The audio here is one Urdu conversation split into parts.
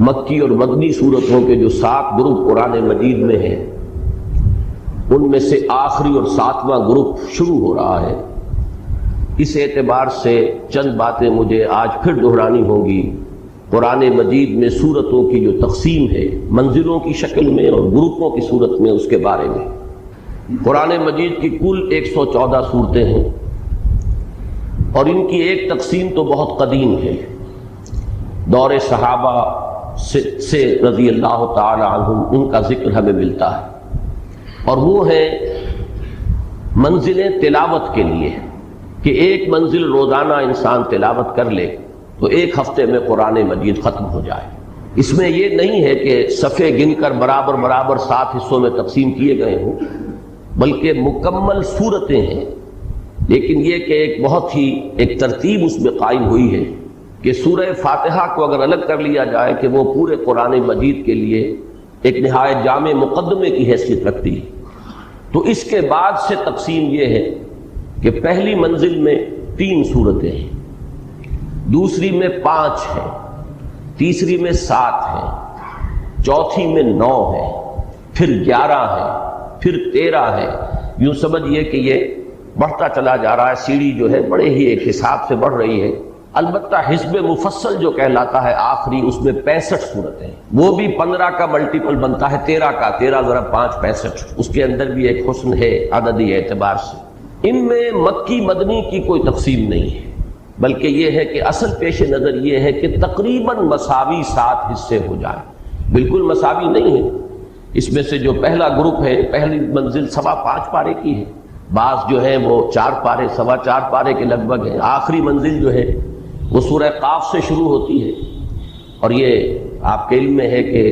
مکی اور مدنی صورتوں کے جو 7 گروپ قرآن مجید میں ہیں، ان میں سے آخری اور 7واں گروپ شروع ہو رہا ہے۔ اس اعتبار سے چند باتیں مجھے آج پھر دہرانی ہوں گی۔ قرآن مجید میں صورتوں کی جو تقسیم ہے منزلوں کی شکل میں اور گروپوں کی صورت میں، اس کے بارے میں۔ قرآن مجید کی کل 114 صورتیں ہیں اور ان کی ایک تقسیم تو بہت قدیم ہے، دور صحابہ سے رضی اللہ تعالی عنہم ان کا ذکر ہمیں ملتا ہے، اور وہ ہے منزلیں تلاوت کے لیے، کہ ایک منزل روزانہ انسان تلاوت کر لے تو ایک ہفتے میں قرآن مجید ختم ہو جائے۔ اس میں یہ نہیں ہے کہ صفحے گن کر برابر برابر 7 حصوں میں تقسیم کیے گئے ہوں، بلکہ مکمل صورتیں ہیں، لیکن یہ کہ ایک بہت ہی ایک ترتیب اس میں قائم ہوئی ہے کہ سورہ فاتحہ کو اگر الگ کر لیا جائے کہ وہ پورے قرآن مجید کے لیے ایک نہایت جامع مقدمے کی حیثیت رکھتی ہے، تو اس کے بعد سے تقسیم یہ ہے کہ پہلی منزل میں 3 صورتیں ہیں، دوسری میں 5 ہیں، تیسری میں 7 ہیں، چوتھی میں 9 ہے، پھر 11 ہے، پھر 13 ہے۔ یوں سمجھئے کہ یہ بڑھتا چلا جا رہا ہے، سیڑھی جو ہے بڑے ہی ایک حساب سے بڑھ رہی ہے۔ البتہ حزب مفصل جو کہلاتا ہے آخری، اس میں 65 صورتیں ہیں، وہ بھی 15 کا ملٹیپل بنتا ہے 13 کا، 13 ضرب 5 65۔ اس کے اندر بھی ایک حسن ہے عددی اعتبار سے۔ ان میں مکی مدنی کی کوئی تقسیم نہیں ہے، بلکہ یہ ہے کہ اصل پیش نظر یہ ہے کہ تقریباً مساوی 7 حصے ہو جائیں۔ بالکل مساوی نہیں ہے، اس میں سے جو پہلا گروپ ہے، پہلی منزل 5.25 پارے کی ہے، بعض جو ہے وہ 4 پارے 4.25 پارے کے لگ بھگ ہے۔ آخری منزل جو ہے وہ سورہ قاف سے شروع ہوتی ہے، اور یہ آپ کے علم میں ہے کہ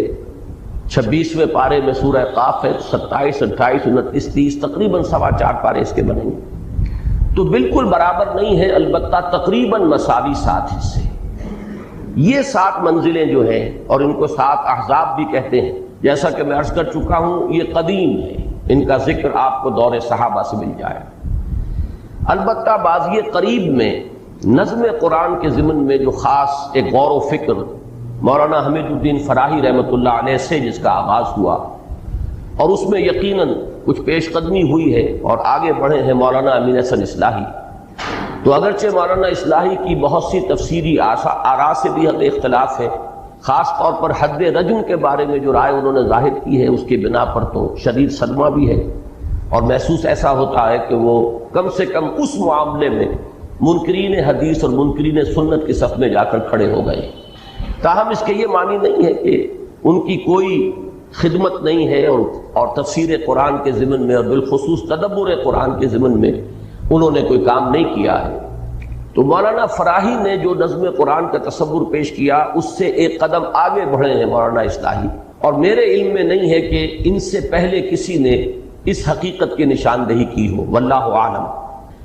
26ویں پارے میں سورہ قاف ہے، 27 28 29 30 تقریباً 4.25 پارے اس کے بنیں گے، تو بالکل برابر نہیں ہے، البتہ تقریباً مساوی 7 حصے۔ یہ 7 منزلیں جو ہیں، اور ان کو 7 احزاب بھی کہتے ہیں، جیسا کہ میں عرض کر چکا ہوں یہ قدیم ہے، ان کا ذکر آپ کو دور صحابہ سے مل جائے۔ البتہ بازی قریب میں نظم قرآن کے ضمن میں جو خاص ایک غور و فکر مولانا حمید الدین فراہی رحمۃ اللہ علیہ سے جس کا آغاز ہوا، اور اس میں یقیناً کچھ پیش قدمی ہوئی ہے اور آگے بڑھے ہیں مولانا امین حسن اصلاحی، تو اگرچہ مولانا اصلاحی کی بہت سی تفسیری آراء سے بھی حد اختلاف ہے، خاص طور پر حد رجم کے بارے میں جو رائے انہوں نے ظاہر کی ہے اس کی بنا پر تو شدید صدمہ بھی ہے، اور محسوس ایسا ہوتا ہے کہ وہ کم سے کم اس معاملے میں منکرین حدیث اور منکرین سنت کی صف میں جا کر کھڑے ہو گئے۔ تاہم اس کے یہ معنی نہیں ہے کہ ان کی کوئی خدمت نہیں ہے اور تفسیر قرآن کے ضمن میں اور بالخصوص تدبر قرآن کے ضمن میں انہوں نے کوئی کام نہیں کیا ہے۔ تو مولانا فراہی نے جو نظم قرآن کا تصور پیش کیا اس سے ایک قدم آگے بڑھے ہیں مولانا اصلاحی، اور میرے علم میں نہیں ہے کہ ان سے پہلے کسی نے اس حقیقت کی نشاندہی کی ہو، واللہ عالم،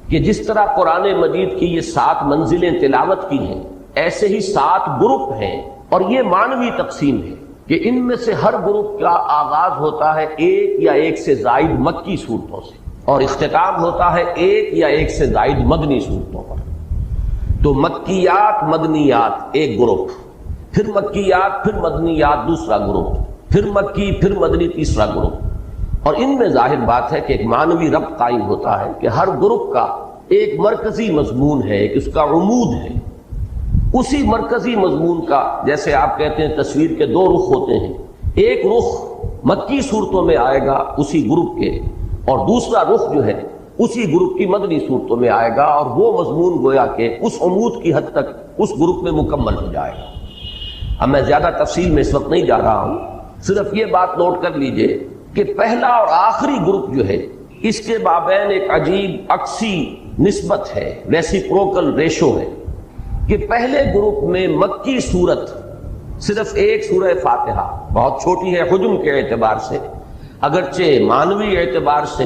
کہ جس طرح قرآن مجید کی یہ 7 منزلیں تلاوت کی ہیں، ایسے ہی 7 گروپ ہیں، اور یہ معنوی تقسیم ہے کہ ان میں سے ہر گروپ کا آغاز ہوتا ہے 1 یا 1 سے زائد مکی صورتوں سے، اور اختتام ہوتا ہے 1 یا 1 سے زائد مدنی صورتوں پر۔ تو مکیات مدنیات ایک گروپ، پھر مکیات پھر مدنیات دوسرا گروپ، پھر مکی پھر مدنی تیسرا گروپ، اور ان میں ظاہر بات ہے کہ ایک معنوی ربط قائم ہوتا ہے کہ ہر گروپ کا ایک مرکزی مضمون ہے، ایک اس کا عمود ہے، اسی مرکزی مضمون کا، جیسے آپ کہتے ہیں تصویر کے 2 رخ ہوتے ہیں، ایک رخ مکی صورتوں میں آئے گا اسی گروپ کے، اور دوسرا رخ جو ہے اسی گروپ کی مدنی صورتوں میں آئے گا، اور وہ مضمون گویا کہ اس عمود کی حد تک اس گروپ میں مکمل ہو جائے گا۔ اب میں زیادہ تفصیل میں اس وقت نہیں جا رہا ہوں، صرف یہ بات نوٹ کر لیجئے کہ پہلا اور آخری گروپ جو ہے اس کے مابین ایک عجیب عکسی نسبت ہے، ریسیپروکل ریشو ہے، کہ پہلے گروپ میں مکی صورت صرف ایک سورہ فاتحہ، بہت چھوٹی ہے حجم کے اعتبار سے، اگرچہ معنوی اعتبار سے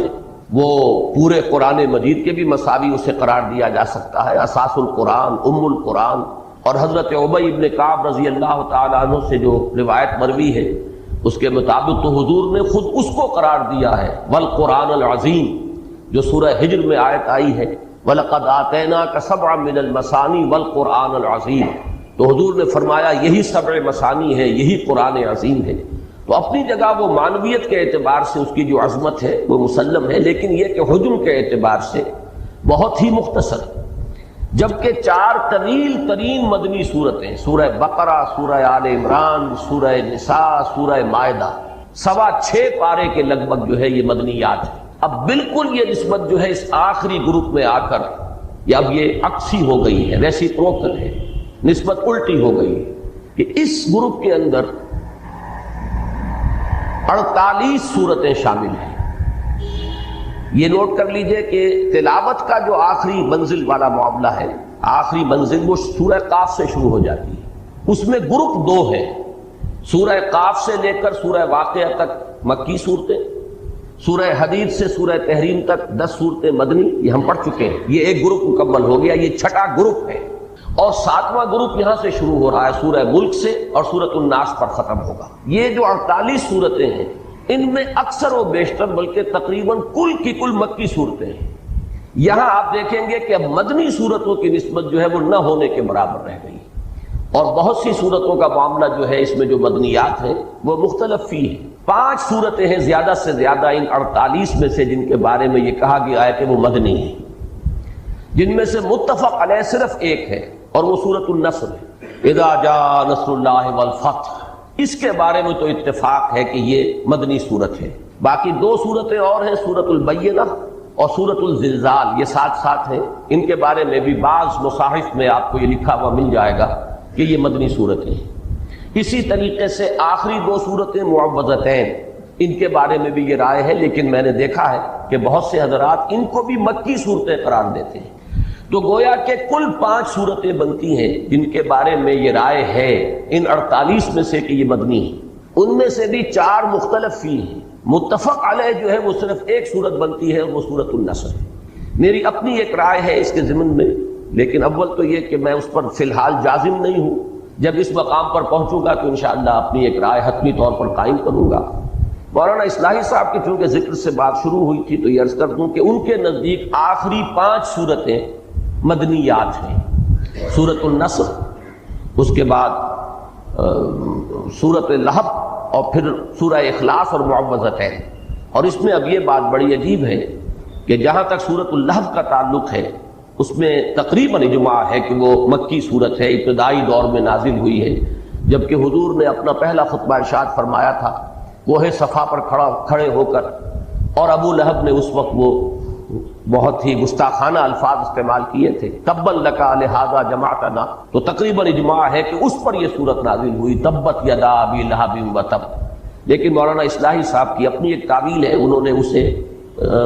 وہ پورے قرآن مجید کے بھی مساوی اسے قرار دیا جا سکتا ہے، اساس القرآن، القرآن، اور حضرت ابی بن کعب رضی اللہ تعالیٰ عنہ سے جو روایت مروی ہے اس کے مطابق تو حضور نے خود اس کو قرار دیا ہے والقرآن العظیم، جو سورہ ہجر میں آیت آئی ہے وَلَقَدْ آتَيْنَاكَ سَبْعًا مِنَ الْمَثَانِي وَالْقُرْآنَ الْعَظِيمَ، تو حضور نے فرمایا یہی سبع مثانی ہے، یہی قرآن عظیم ہے۔ تو اپنی جگہ وہ معنویت کے اعتبار سے اس کی جو عظمت ہے وہ مسلم ہے، لیکن یہ کہ حجم کے اعتبار سے بہت ہی مختصر ہے، جبکہ 4 طویل ترین مدنی صورتیں، سورہ بقرہ، سورہ آل عمران، سورہ نساء، سورہ مائدہ، 6.25 پارے کے لگ بھگ جو ہے یہ مدنیات ہے۔ اب بالکل یہ نسبت جو ہے اس آخری گروپ میں آ کر یا اب یہ عکسی ہو گئی ہے، ریسیپروکل ہے، نسبت الٹی ہو گئی کہ اس گروپ کے اندر 48 صورتیں شامل ہیں۔ یہ نوٹ کر لیجئے کہ تلاوت کا جو آخری منزل والا معاملہ ہے، آخری منزل وہ سورہ قاف سے شروع ہو جاتی ہے۔ اس میں گروپ 2 ہے، سورہ قاف سے لے کر سورہ واقعہ تک مکی صورتیں، سورہ حدید سے سورہ تحریم تک 10 صورتیں مدنی، یہ ہم پڑھ چکے ہیں، یہ ایک گروپ مکمل ہو گیا، یہ 6واں گروپ ہے۔ اور 7واں گروپ یہاں سے شروع ہو رہا ہے سورہ ملک سے اور سورۃ الناس پر ختم ہوگا۔ یہ جو 48 صورتیں ہیں ان میں اکثر و بیشتر بلکہ تقریباً کل کی کل مکی صورتیں ہیں۔ یہاں آپ دیکھیں گے کہ اب مدنی صورتوں کی نسبت جو ہے وہ نہ ہونے کے برابر رہ گئی، اور بہت سی صورتوں کا معاملہ جو ہے اس میں جو مدنیات ہیں وہ مختلف فی ہیں۔ 5 صورتیں ہیں زیادہ سے زیادہ ان 48 میں سے جن کے بارے میں یہ کہا گیا ہے کہ وہ مدنی ہیں، جن میں سے متفق علیہ صرف ایک ہے اور وہ سورۃ النصر ہے، اذا جاء نصر اللہ والفتح۔ اس کے بارے میں تو اتفاق ہے کہ یہ مدنی صورت ہے۔ باقی 2 صورتیں اور ہیں، سورۃ البینہ اور سورۃ الزلزال، یہ ساتھ ساتھ ہیں، ان کے بارے میں بھی بعض مصاحف میں آپ کو یہ لکھا ہوا مل جائے گا کہ یہ مدنی صورتیں ہیں۔ اسی طریقے سے آخری 2 صورتیں معوذتین، ان کے بارے میں بھی یہ رائے ہے، لیکن میں نے دیکھا ہے کہ بہت سے حضرات ان کو بھی مکی صورتیں قرار دیتے ہیں۔ تو گویا کہ کل 5 صورتیں بنتی ہیں جن کے بارے میں یہ رائے ہے ان 48 میں سے کہ یہ مدنی ہیں۔ ان میں سے بھی 4 مختلف فی ہیں، متفق علیہ جو ہے وہ صرف ایک صورت بنتی ہے، وہ سورۃ النصر ہے۔ میری اپنی ایک رائے ہے اس کے ضمن میں، لیکن اول تو یہ کہ میں اس پر فی الحال جازم نہیں ہوں، جب اس مقام پر پہنچوں گا تو انشاءاللہ اپنی ایک رائے حتمی طور پر قائم کروں گا۔ مولانا اصلاحی صاحب کی چونکہ ذکر سے بات شروع ہوئی تھی تو یہ عرض کر دوں کہ ان کے نزدیک آخری 5 صورتیں مدنیات ہیں، سورۃ النصر، اس کے بعد سورۃ لہب اور پھر سورہ اخلاص اور معوذتین۔ اور اس میں اب یہ بات بڑی عجیب ہے کہ جہاں تک سورۃ اللہب کا تعلق ہے اس میں تقریباً اجماع ہے کہ وہ مکی صورت ہے، ابتدائی دور میں نازل ہوئی ہے، جبکہ حضور نے اپنا پہلا خطبہ ارشاد فرمایا تھا کوہ صفا پر کھڑے ہو کر، اور ابو لہب نے اس وقت وہ بہت ہی گستاخانہ الفاظ استعمال کیے تھے، تبت لکا لہذا جمعتنا، تو تقریباً اجماع ہے کہ اس پر یہ صورت نازل ہوئی، تبت یدا ابی لہب وتب۔ لیکن مولانا اصلاحی صاحب کی اپنی ایک تعویل ہے، انہوں نے اسے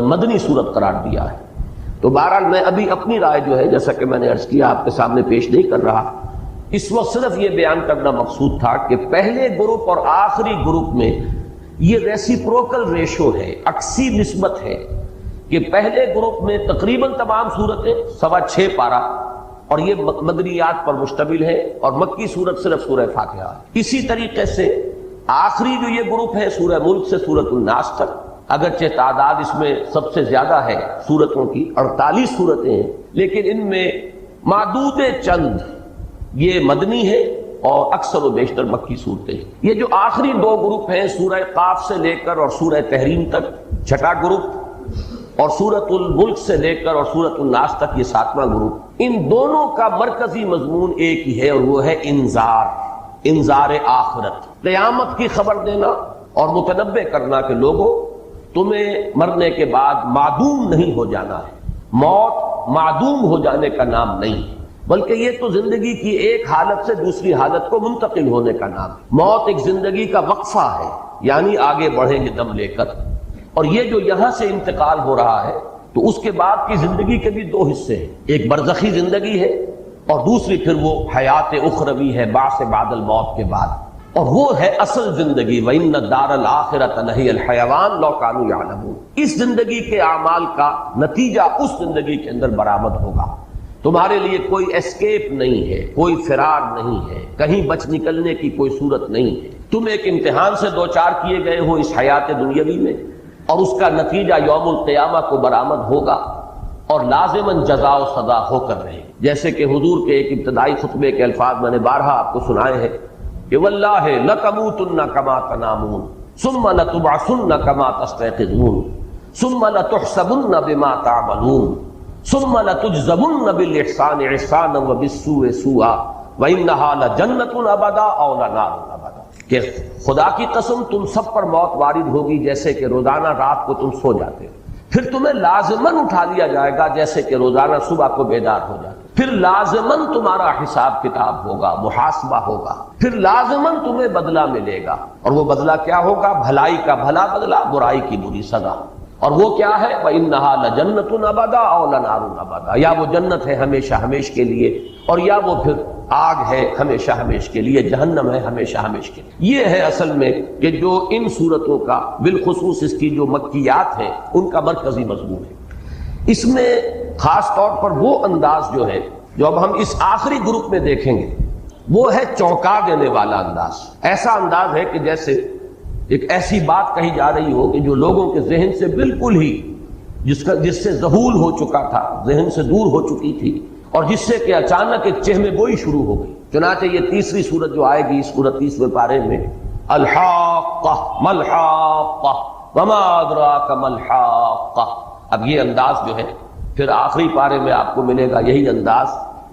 مدنی صورت قرار دیا ہے۔ تو بہرحال میں ابھی اپنی رائے جو ہے جیسا کہ میں نے عرض کیا آپ کے سامنے پیش نہیں کر رہا، اس وقت صرف یہ بیان کرنا مقصود تھا کہ پہلے گروپ اور آخری گروپ میں یہ ریسیپروکل ریشو ہے، عکسی نسبت ہے کہ پہلے گروپ میں تقریباً تمام صورتیں 6.25 پارہ اور یہ مدنیات پر مشتمل ہے، اور مکی صورت صرف سورہ فاتحہ ہے۔ اسی طریقے سے آخری جو یہ گروپ ہے سورہ ملک سے سورۃ الناس تک، اگرچہ تعداد اس میں سب سے زیادہ ہے صورتوں کی، 48 صورتیں ہیں، لیکن ان میں معدود چند یہ مدنی ہے اور اکثر و بیشتر مکی صورتیں ہیں۔ یہ جو آخری 2 گروپ ہیں سورہ قاف سے لے کر اور سورہ تحریم تک 6واں گروپ، اور سورۃ الملک سے لے کر اور سورۃ الناس تک یہ 7واں گروپ، ان دونوں کا مرکزی مضمون ایک ہی ہے، اور وہ ہے انذار آخرت، قیامت کی خبر دینا اور متنبہ کرنا کہ لوگوں تمہیں مرنے کے بعد معدوم نہیں ہو جانا ہے، موت معدوم ہو جانے کا نام نہیں ہے، بلکہ یہ تو زندگی کی ایک حالت سے دوسری حالت کو منتقل ہونے کا نام ہے۔ موت ایک زندگی کا وقفہ ہے، یعنی آگے بڑھیں گے دم لے کر، اور یہ جو یہاں سے انتقال ہو رہا ہے تو اس کے بعد کی زندگی کے بھی 2 حصے ہیں، ایک برزخی زندگی ہے اور دوسری پھر وہ حیات اخروی ہے بعث بعد الموت کے بعد، اور وہ ہے اصل زندگی، وَإِنَّ الدَّارَ الْآخِرَةَ لَهِيَ الْحَيَوَانُ لَوْ كَانُوا يَعْلَمُونَ۔ اس زندگی کے اعمال کا نتیجہ اس زندگی کے اندر برآمد ہوگا، تمہارے لیے کوئی اسکیپ نہیں ہے، کوئی فرار نہیں ہے، کہیں بچ نکلنے کی کوئی صورت نہیں ہے، تم ایک امتحان سے دوچار کیے گئے ہو اس حیات دنیاوی میں، اور اس کا نتیجہ یوم القیامہ کو برآمد ہوگا، اور لازماً جزا و سزا ہو کر رہے. جیسے کہ حضور کے ایک ابتدائی خطبے کے الفاظ میں نے بارہا آپ کو سنائے ہیں کہ واللہ لتموتن کما تنامون ثم لتبعثن کما تستيقظون ثم لتحسبن بما تعملون ثم لتجزون بالاحسان احسانا وبالسوء سوءا وانها لجنۃ ابدا او لنار ابدا. کہ خدا کی قسم تم سب پر موت وارد ہوگی جیسے کہ روزانہ رات کو تم سو جاتے ہو، پھر تمہیں لازماً اٹھا لیا جائے گا جیسے کہ روزانہ صبح کو بیدار ہو جاتے، پھر لازماً تمہارا حساب کتاب ہوگا، محاسبہ ہوگا، پھر لازماً تمہیں بدلہ ملے گا. اور وہ بدلہ کیا ہوگا؟ بھلائی کا بھلا بدلہ، برائی کی بری سزا. اور وہ کیا ہے؟ وَإِنَّهَا لَجَنَّةٌ أَبَدًا أَوْ لَنَارٌ أَبَدًا. یا وہ جنت ہے ہمیشہ ہمیش کے لیے، اور یا وہ پھر آگ ہے ہمیشہ ہمیش کے لیے، جہنم ہے ہمیشہ ہمیش کے لیے. یہ ہے اصل میں کہ جو ان صورتوں کا بالخصوص اس کی جو مکیات ہیں ان کا مرکزی مضمون ہے. اس میں خاص طور پر وہ انداز جو ہے جو اب ہم اس آخری گروپ میں دیکھیں گے وہ ہے چونکا دینے والا انداز. ایسا انداز ہے کہ جیسے ایک ایسی بات کہی جا رہی ہو کہ جو لوگوں کے ذہن سے بالکل ہی جس سے ذہول ہو چکا تھا، ذہن سے دور ہو چکی تھی، اور جس سے کہ اچانک ایک چہمے گوئی شروع ہو گئی. چنانچہ یہ تیسری سورت جو آئے گی اس 29ویں پارے میں، الحاقہ ملحاقہ وما ادراک ملحاقہ. اب یہ انداز جو ہے پھر آخری پارے میں آپ کو ملے گا یہی انداز،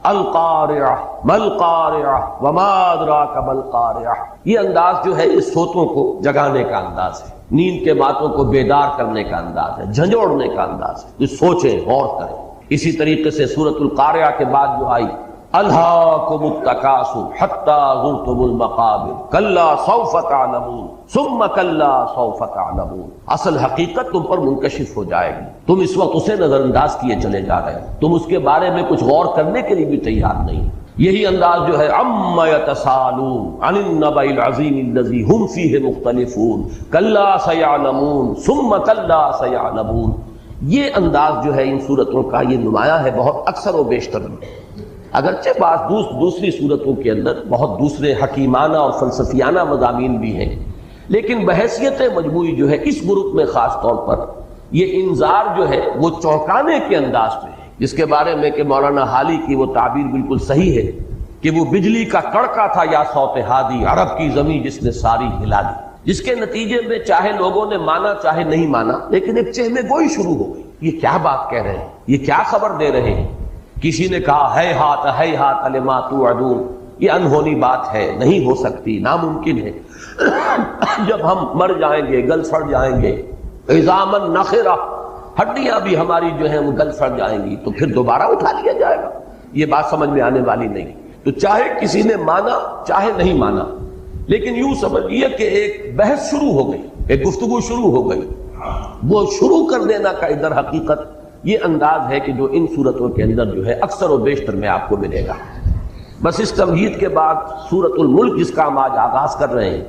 القارعہ ملقارعہ وما ادراک ملقارعہ. یہ انداز جو ہے اس سوتوں کو جگانے کا انداز ہے، نیند کے باتوں کو بیدار کرنے کا انداز ہے، جھنجھوڑنے کا انداز ہے، جو سوچیں غور کریں. اسی طریقے سے سورۃ القارعہ کے بعد جو آئی، الہاکم التکاثر حتی زرتم المقابر کلا سوف تعلمون ثم کلا سوف تعلمون. اصل حقیقت تم پر منکشف ہو جائے گی، تم اس وقت اسے نظر انداز کیے چلے جا رہے ہو، تم اس کے بارے میں کچھ غور کرنے کے لیے بھی تیار نہیں. یہی انداز جو ہے عما یتساءلون عن النبأ العظیم الذی هم فیہ مختلفون کلا سیعلمون ثم کلا سیعلمون. یہ انداز جو ہے ان صورتوں کا یہ نمایاں ہے بہت اکثر و بیشتر میں. اگرچہ بعض دوسری صورتوں کے اندر بہت دوسرے حکیمانہ اور فلسفیانہ مضامین بھی ہیں، لیکن بحیثیت مجموعی جو ہے اس گروپ میں خاص طور پر یہ انذار جو ہے وہ چونکانے کے انداز میں ہے، جس کے بارے میں کہ مولانا حالی کی وہ تعبیر بالکل صحیح ہے کہ وہ بجلی کا کڑکا تھا یا صوت ہادی، عرب کی زمین جس نے ساری ہلا دی، جس کے نتیجے میں چاہے لوگوں نے مانا چاہے نہیں مانا لیکن ایک چہمے گوئی شروع ہو گئی. یہ کیا بات کہہ رہے ہیں، یہ کیا خبر دے رہے ہیں؟ کسی نے کہا ہے ہاتھ لما توعدون، یہ انہونی بات ہے، نہیں ہو سکتی، ناممکن ہے. جب ہم مر جائیں گے، گل سڑ جائیں گے، عظاما نخرہ، ہڈیاں بھی ہماری جو ہیں وہ گل سڑ جائیں گی تو پھر دوبارہ اٹھا لیا جائے گا. یہ بات سمجھ میں آنے والی نہیں. تو چاہے کسی نے مانا چاہے نہیں مانا، لیکن یوں سمجھیے کہ ایک بحث شروع ہو گئی، ایک گفتگو شروع ہو گئی. وہ شروع کر دینا کا ادھر حقیقت یہ انداز ہے کہ جو ان صورتوں کے اندر جو ہے اکثر و بیشتر میں آپ کو ملے گا. بس اس تمہید کے بعد سورۃ الملک جس کا ہم آج آغاز کر رہے ہیں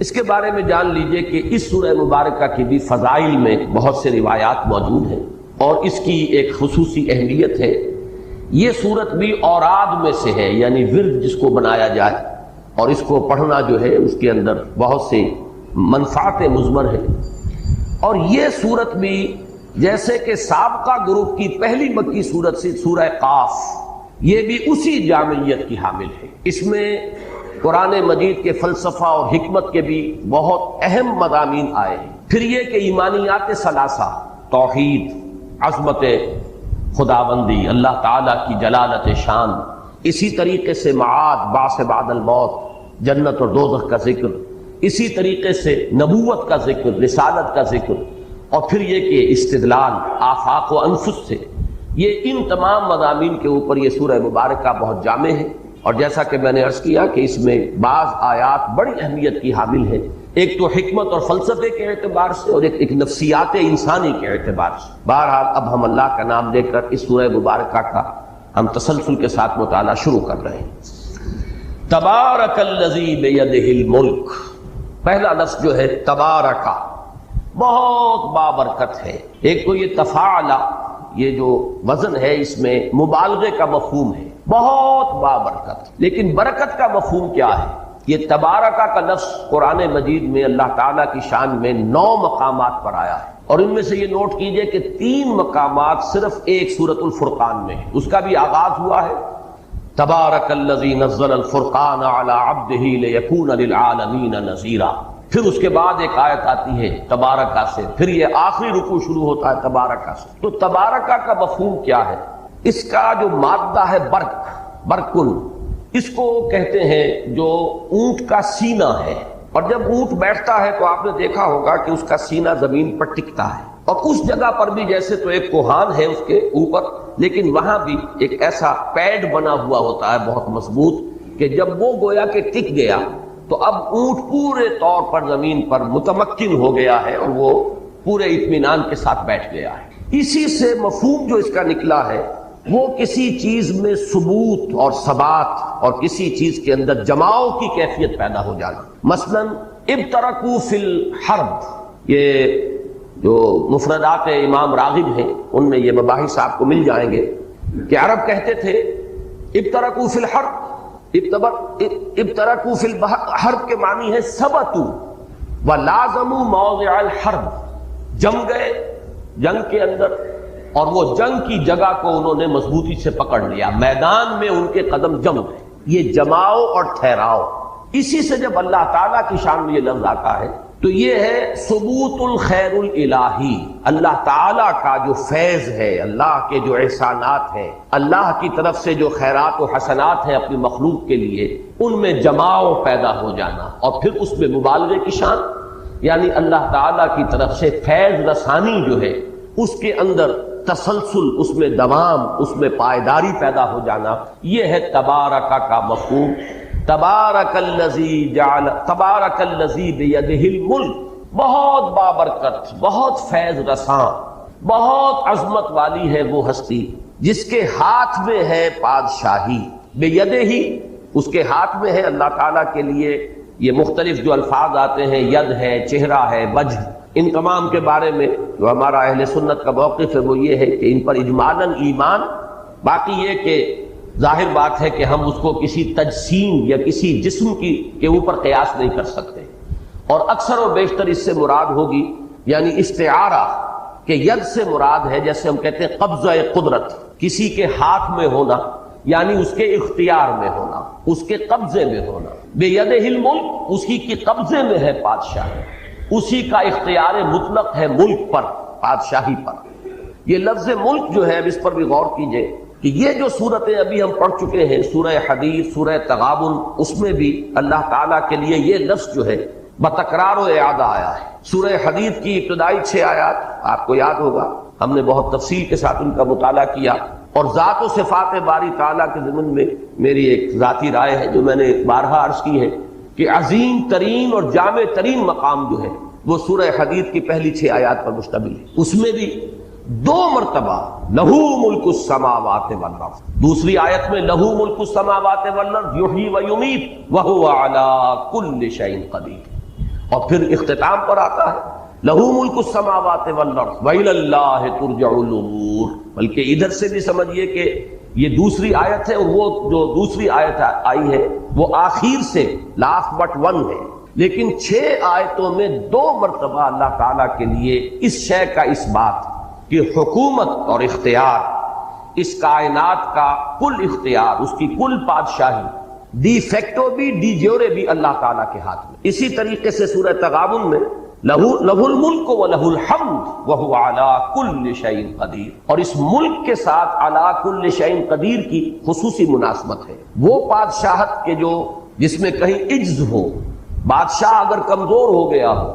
اس کے بارے میں جان لیجئے کہ اس سورہ مبارکہ کی بھی فضائل میں بہت سے روایات موجود ہیں اور اس کی ایک خصوصی اہمیت ہے. یہ سورت بھی اوراد میں سے ہے، یعنی ورد جس کو بنایا جائے، اور اس کو پڑھنا جو ہے اس کے اندر بہت سے منفعت مضمر ہے. اور یہ سورت بھی جیسے کہ سابقہ گروپ کی پہلی مکی سورت سے سورہ قاف، یہ بھی اسی جامعیت کی حامل ہے. اس میں قرآن مجید کے فلسفہ اور حکمت کے بھی بہت اہم مضامین آئے ہیں. پھر یہ کہ ایمانیات ثلاثہ، توحید، عظمت خداوندی، اللہ تعالیٰ کی جلالت شان، اسی طریقے سے معاد، بعث بعد الموت، جنت اور دوزخ کا ذکر، اسی طریقے سے نبوت کا ذکر، رسالت کا ذکر، اور پھر یہ کہ استدلال آفاق و انفس سے. یہ ان تمام مضامین کے اوپر یہ سورہ مبارکہ بہت جامع ہے. اور جیسا کہ میں نے عرض کیا کہ اس میں بعض آیات بڑی اہمیت کی حامل ہے، ایک تو حکمت اور فلسفے کے اعتبار سے اور ایک نفسیات انسانی کے اعتبار سے. بہرحال اب ہم اللہ کا نام لے کر اس سورہ مبارکہ کا ہم تسلسل کے ساتھ مطالعہ شروع کر رہے ہیں. تبارک الذی بیدہ الملک، پہلا لفظ جو ہے تبارکہ بہت بابرکت ہے. ایک تو یہ تفاعل، یہ جو وزن ہے اس میں مبالغے کا مفہوم ہے، بہت بابرکت. لیکن برکت کا مفہوم کیا ہے؟ یہ تبارکہ کا لفظ قرآن مجید میں اللہ تعالیٰ کی شان میں 9 مقامات پر آیا ہے، اور ان میں سے یہ نوٹ کیجئے کہ 3 مقامات صرف ایک سورۃ الفرقان میں ہے۔ اس کا بھی آغاز ہوا ہے تبارک الذی نزل الفرقان علی عبدہ لیکون للعالمین نذیرا، پھر اس کے بعد ایک آیت آتی ہے تبارکہ سے، پھر یہ آخری رکوع شروع ہوتا ہے تبارکہ سے۔ تو تبارکہ کا مفہوم کیا ہے؟ اس کا جو مادہ ہے برکن، اس کو کہتے ہیں جو اونٹ کا سینہ ہے، اور جب اونٹ بیٹھتا ہے تو آپ نے دیکھا ہوگا کہ اس کا سینہ زمین پر ٹکتا ہے، اور اس جگہ پر بھی جیسے تو ایک کوہان ہے اس کے اوپر، لیکن وہاں بھی ایک ایسا پیڈ بنا ہوا ہوتا ہے بہت مضبوط کہ جب وہ گویا کہ ٹک گیا تو اب اونٹ پورے طور پر زمین پر متمکن ہو گیا ہے اور وہ پورے اطمینان کے ساتھ بیٹھ گیا ہے۔ اسی سے مفہوم جو اس کا نکلا ہے وہ کسی چیز میں ثبوت اور ثبات اور کسی چیز کے اندر جماؤ کی کیفیت پیدا ہو جانا۔ مثلا ابترکوا فی الحرب، یہ جو مفردات امام راغب ہیں ان میں یہ مباحث آپ کو مل جائیں گے کہ عرب کہتے تھے ابترکوا فی الحرب، ابترکوا فی الحرب کے معنی ہے ثبتوا ولازموا موضع الحرب، جم گئے جنگ کے اندر اور وہ جنگ کی جگہ کو انہوں نے مضبوطی سے پکڑ لیا، میدان میں ان کے قدم جم گئے۔ یہ جماؤ اور ٹھہراؤ، اسی سے جب اللہ تعالیٰ کی شان میں یہ لفظ آتا ہے تو یہ ہے ثبوت الخیر الالہی، اللہ تعالیٰ کا جو فیض ہے، اللہ کے جو احسانات ہیں، اللہ کی طرف سے جو خیرات و حسنات ہیں اپنی مخلوق کے لیے، ان میں جماؤ پیدا ہو جانا، اور پھر اس میں مبالغے کی شان، یعنی اللہ تعالیٰ کی طرف سے فیض رسانی جو ہے اس کے اندر تسلسل، اس میں دوام، اس میں پائیداری پیدا ہو جانا، یہ ہے تبارکہ کا مفہوم۔ تبارک الذی بیدہ الملک، بہت بابرکت، بہت فیض رساں، بہت عظمت والی ہے وہ ہستی جس کے ہاتھ میں ہے بادشاہی۔ بیدہ ہی، اس کے ہاتھ میں ہے۔ اللہ تعالیٰ کے لیے یہ مختلف جو الفاظ آتے ہیں، ید ہے، چہرہ ہے، وجہ، ان تمام کے بارے میں جو ہمارا اہل سنت کا موقف ہے وہ یہ ہے کہ ان پر اجمالاً ایمان، باقی یہ کہ ظاہر بات ہے کہ ہم اس کو کسی تجسیم یا کسی جسم کے اوپر قیاس نہیں کر سکتے، اور اکثر و بیشتر اس سے مراد ہوگی یعنی استعارہ، کہ ید سے مراد ہے جیسے ہم کہتے ہیں قبضہ قدرت، کسی کے ہاتھ میں ہونا، یعنی اس کے اختیار میں ہونا، اس کے قبضے میں ہونا۔ بیدہ الملک، اسی کی قبضے میں ہے بادشاہ، اسی کا اختیار مطلق ہے ملک پر، بادشاہی پر۔ یہ لفظ ملک جو ہے اب اس پر بھی غور کیجئے کہ یہ جو صورتیں ابھی ہم پڑھ چکے ہیں، سورہ حدید، سورہ تغابن، اس میں بھی اللہ تعالیٰ کے لیے یہ لفظ جو ہے بتکرار و اعادہ آیا ہے۔ سورہ حدید کی ابتدائی 6 آیات آپ کو یاد ہوگا، ہم نے بہت تفصیل کے ساتھ ان کا مطالعہ کیا، اور ذات و صفات باری تعالیٰ کے ضمن میں میری ایک ذاتی رائے ہے جو میں نے بارہا عرض کی ہے کہ عظیم ترین اور جامع ترین مقام جو ہے وہ سورہ حدید کی پہلی 6 آیات پر مشتمل ہے۔ اس میں بھی 2 مرتبہ لہو ملک السماوات والارض، دوسری آیت میں لہو ملک السماوات والارض یحیی و یمیت وہو علی کل شیء قدیر، اور پھر اختتام پر آتا ہے لہو ملک السماوات والارض وإلی اللہ ترجع الامور۔ بلکہ ادھر سے بھی سمجھیے کہ یہ دوسری آیت ہے، اور وہ جو دوسری آیت آئی ہے وہ آخر سے لاسٹ بٹ 1 ہے، لیکن 6 آیتوں میں 2 مرتبہ اللہ تعالیٰ کے لیے اس شے کا اس بات کہ حکومت اور اختیار، اس کائنات کا کل اختیار، اس کی کل بادشاہی، ڈی فیکٹو بھی ڈی جیورے بھی اللہ تعالیٰ کے ہاتھ میں۔ اسی طریقے سے سورہ تغابن میں لہ الملک ولہ الحمد وہو علی کل شیء قدیر، اور اس ملک کے ساتھ علی کل شیء قدیر کی خصوصی مناسبت ہے۔ وہ بادشاہت کے جو جس میں کہیں عجز ہو، بادشاہ اگر کمزور ہو گیا ہو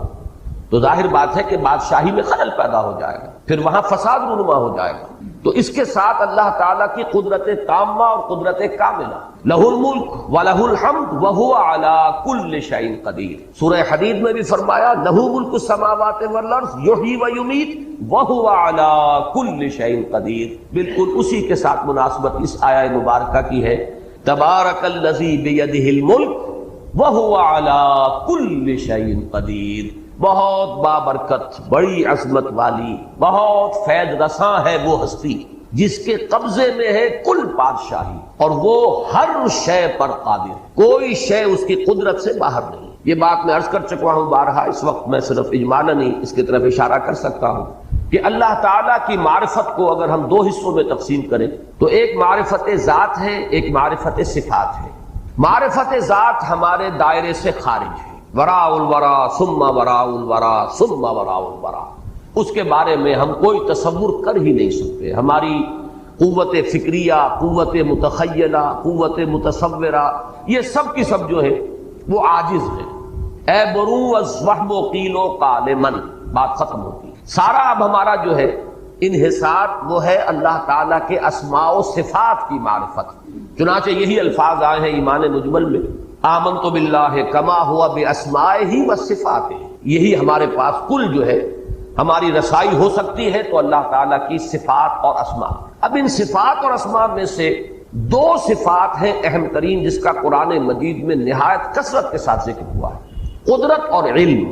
تو ظاہر بات ہے کہ بادشاہی میں خلل پیدا ہو جائے گا، پھر وہاں فساد رونما ہو جائے گا۔ تو اس کے ساتھ اللہ تعالیٰ کی قدرت تامہ اور قدرت کاملہ، لہ الملک ولہ الحمد وہو علی کل شیء قدیر۔ سورہ حدید میں بھی فرمایا لہ ملک السماوات والارض یحیی و یمیت وہو علی کل شیء قدیر۔ بالکل اسی کے ساتھ مناسبت اس آیہ مبارکہ کی ہے، تبارک الذی بیدہ الملک وہو علی کل شیء قدیر۔ بہت بابرکت، بڑی عظمت والی، بہت فیض رساں ہے وہ ہستی جس کے قبضے میں ہے کل بادشاہی اور وہ ہر شے پر قادر، کوئی شے اس کی قدرت سے باہر نہیں۔ یہ بات میں عرض کر چکا ہوں بارہا، اس وقت میں صرف اجمالاً ہی اس کی طرف اشارہ کر سکتا ہوں کہ اللہ تعالیٰ کی معرفت کو اگر ہم دو حصوں میں تقسیم کریں تو ایک معرفت ذات ہے، ایک معرفت صفات ہے۔ معرفت ذات ہمارے دائرے سے خارج ہے، وراء الورا ثم وراء الورا ثم وراء الورا، اس کے بارے میں ہم کوئی تصور کر ہی نہیں سکتے۔ ہماری قوت فکریہ، قوت متخیلہ، قوت متصورہ، یہ سب کی سب جو ہے وہ عاجز ہے۔ اے برو از وہم و قیل و قال من، بات ختم ہوتی ہے۔ سارا اب ہمارا جو ہے انحصار وہ ہے اللہ تعالیٰ کے اسماء و صفات کی معرفت۔ چنانچہ یہی الفاظ آئے ہیں ایمان مجمل میں، آمنت باللہ کما ہوا باسمائہ و صفاتہ، یہی ہمارے پاس کل جو ہے ہماری رسائی ہو سکتی ہے تو اللہ تعالیٰ کی صفات اور اسماء۔ اب ان صفات اور اسماء میں سے دو صفات ہیں اہم ترین جس کا قرآن مجید میں نہایت کثرت کے ساتھ ذکر ہوا ہے، قدرت اور علم۔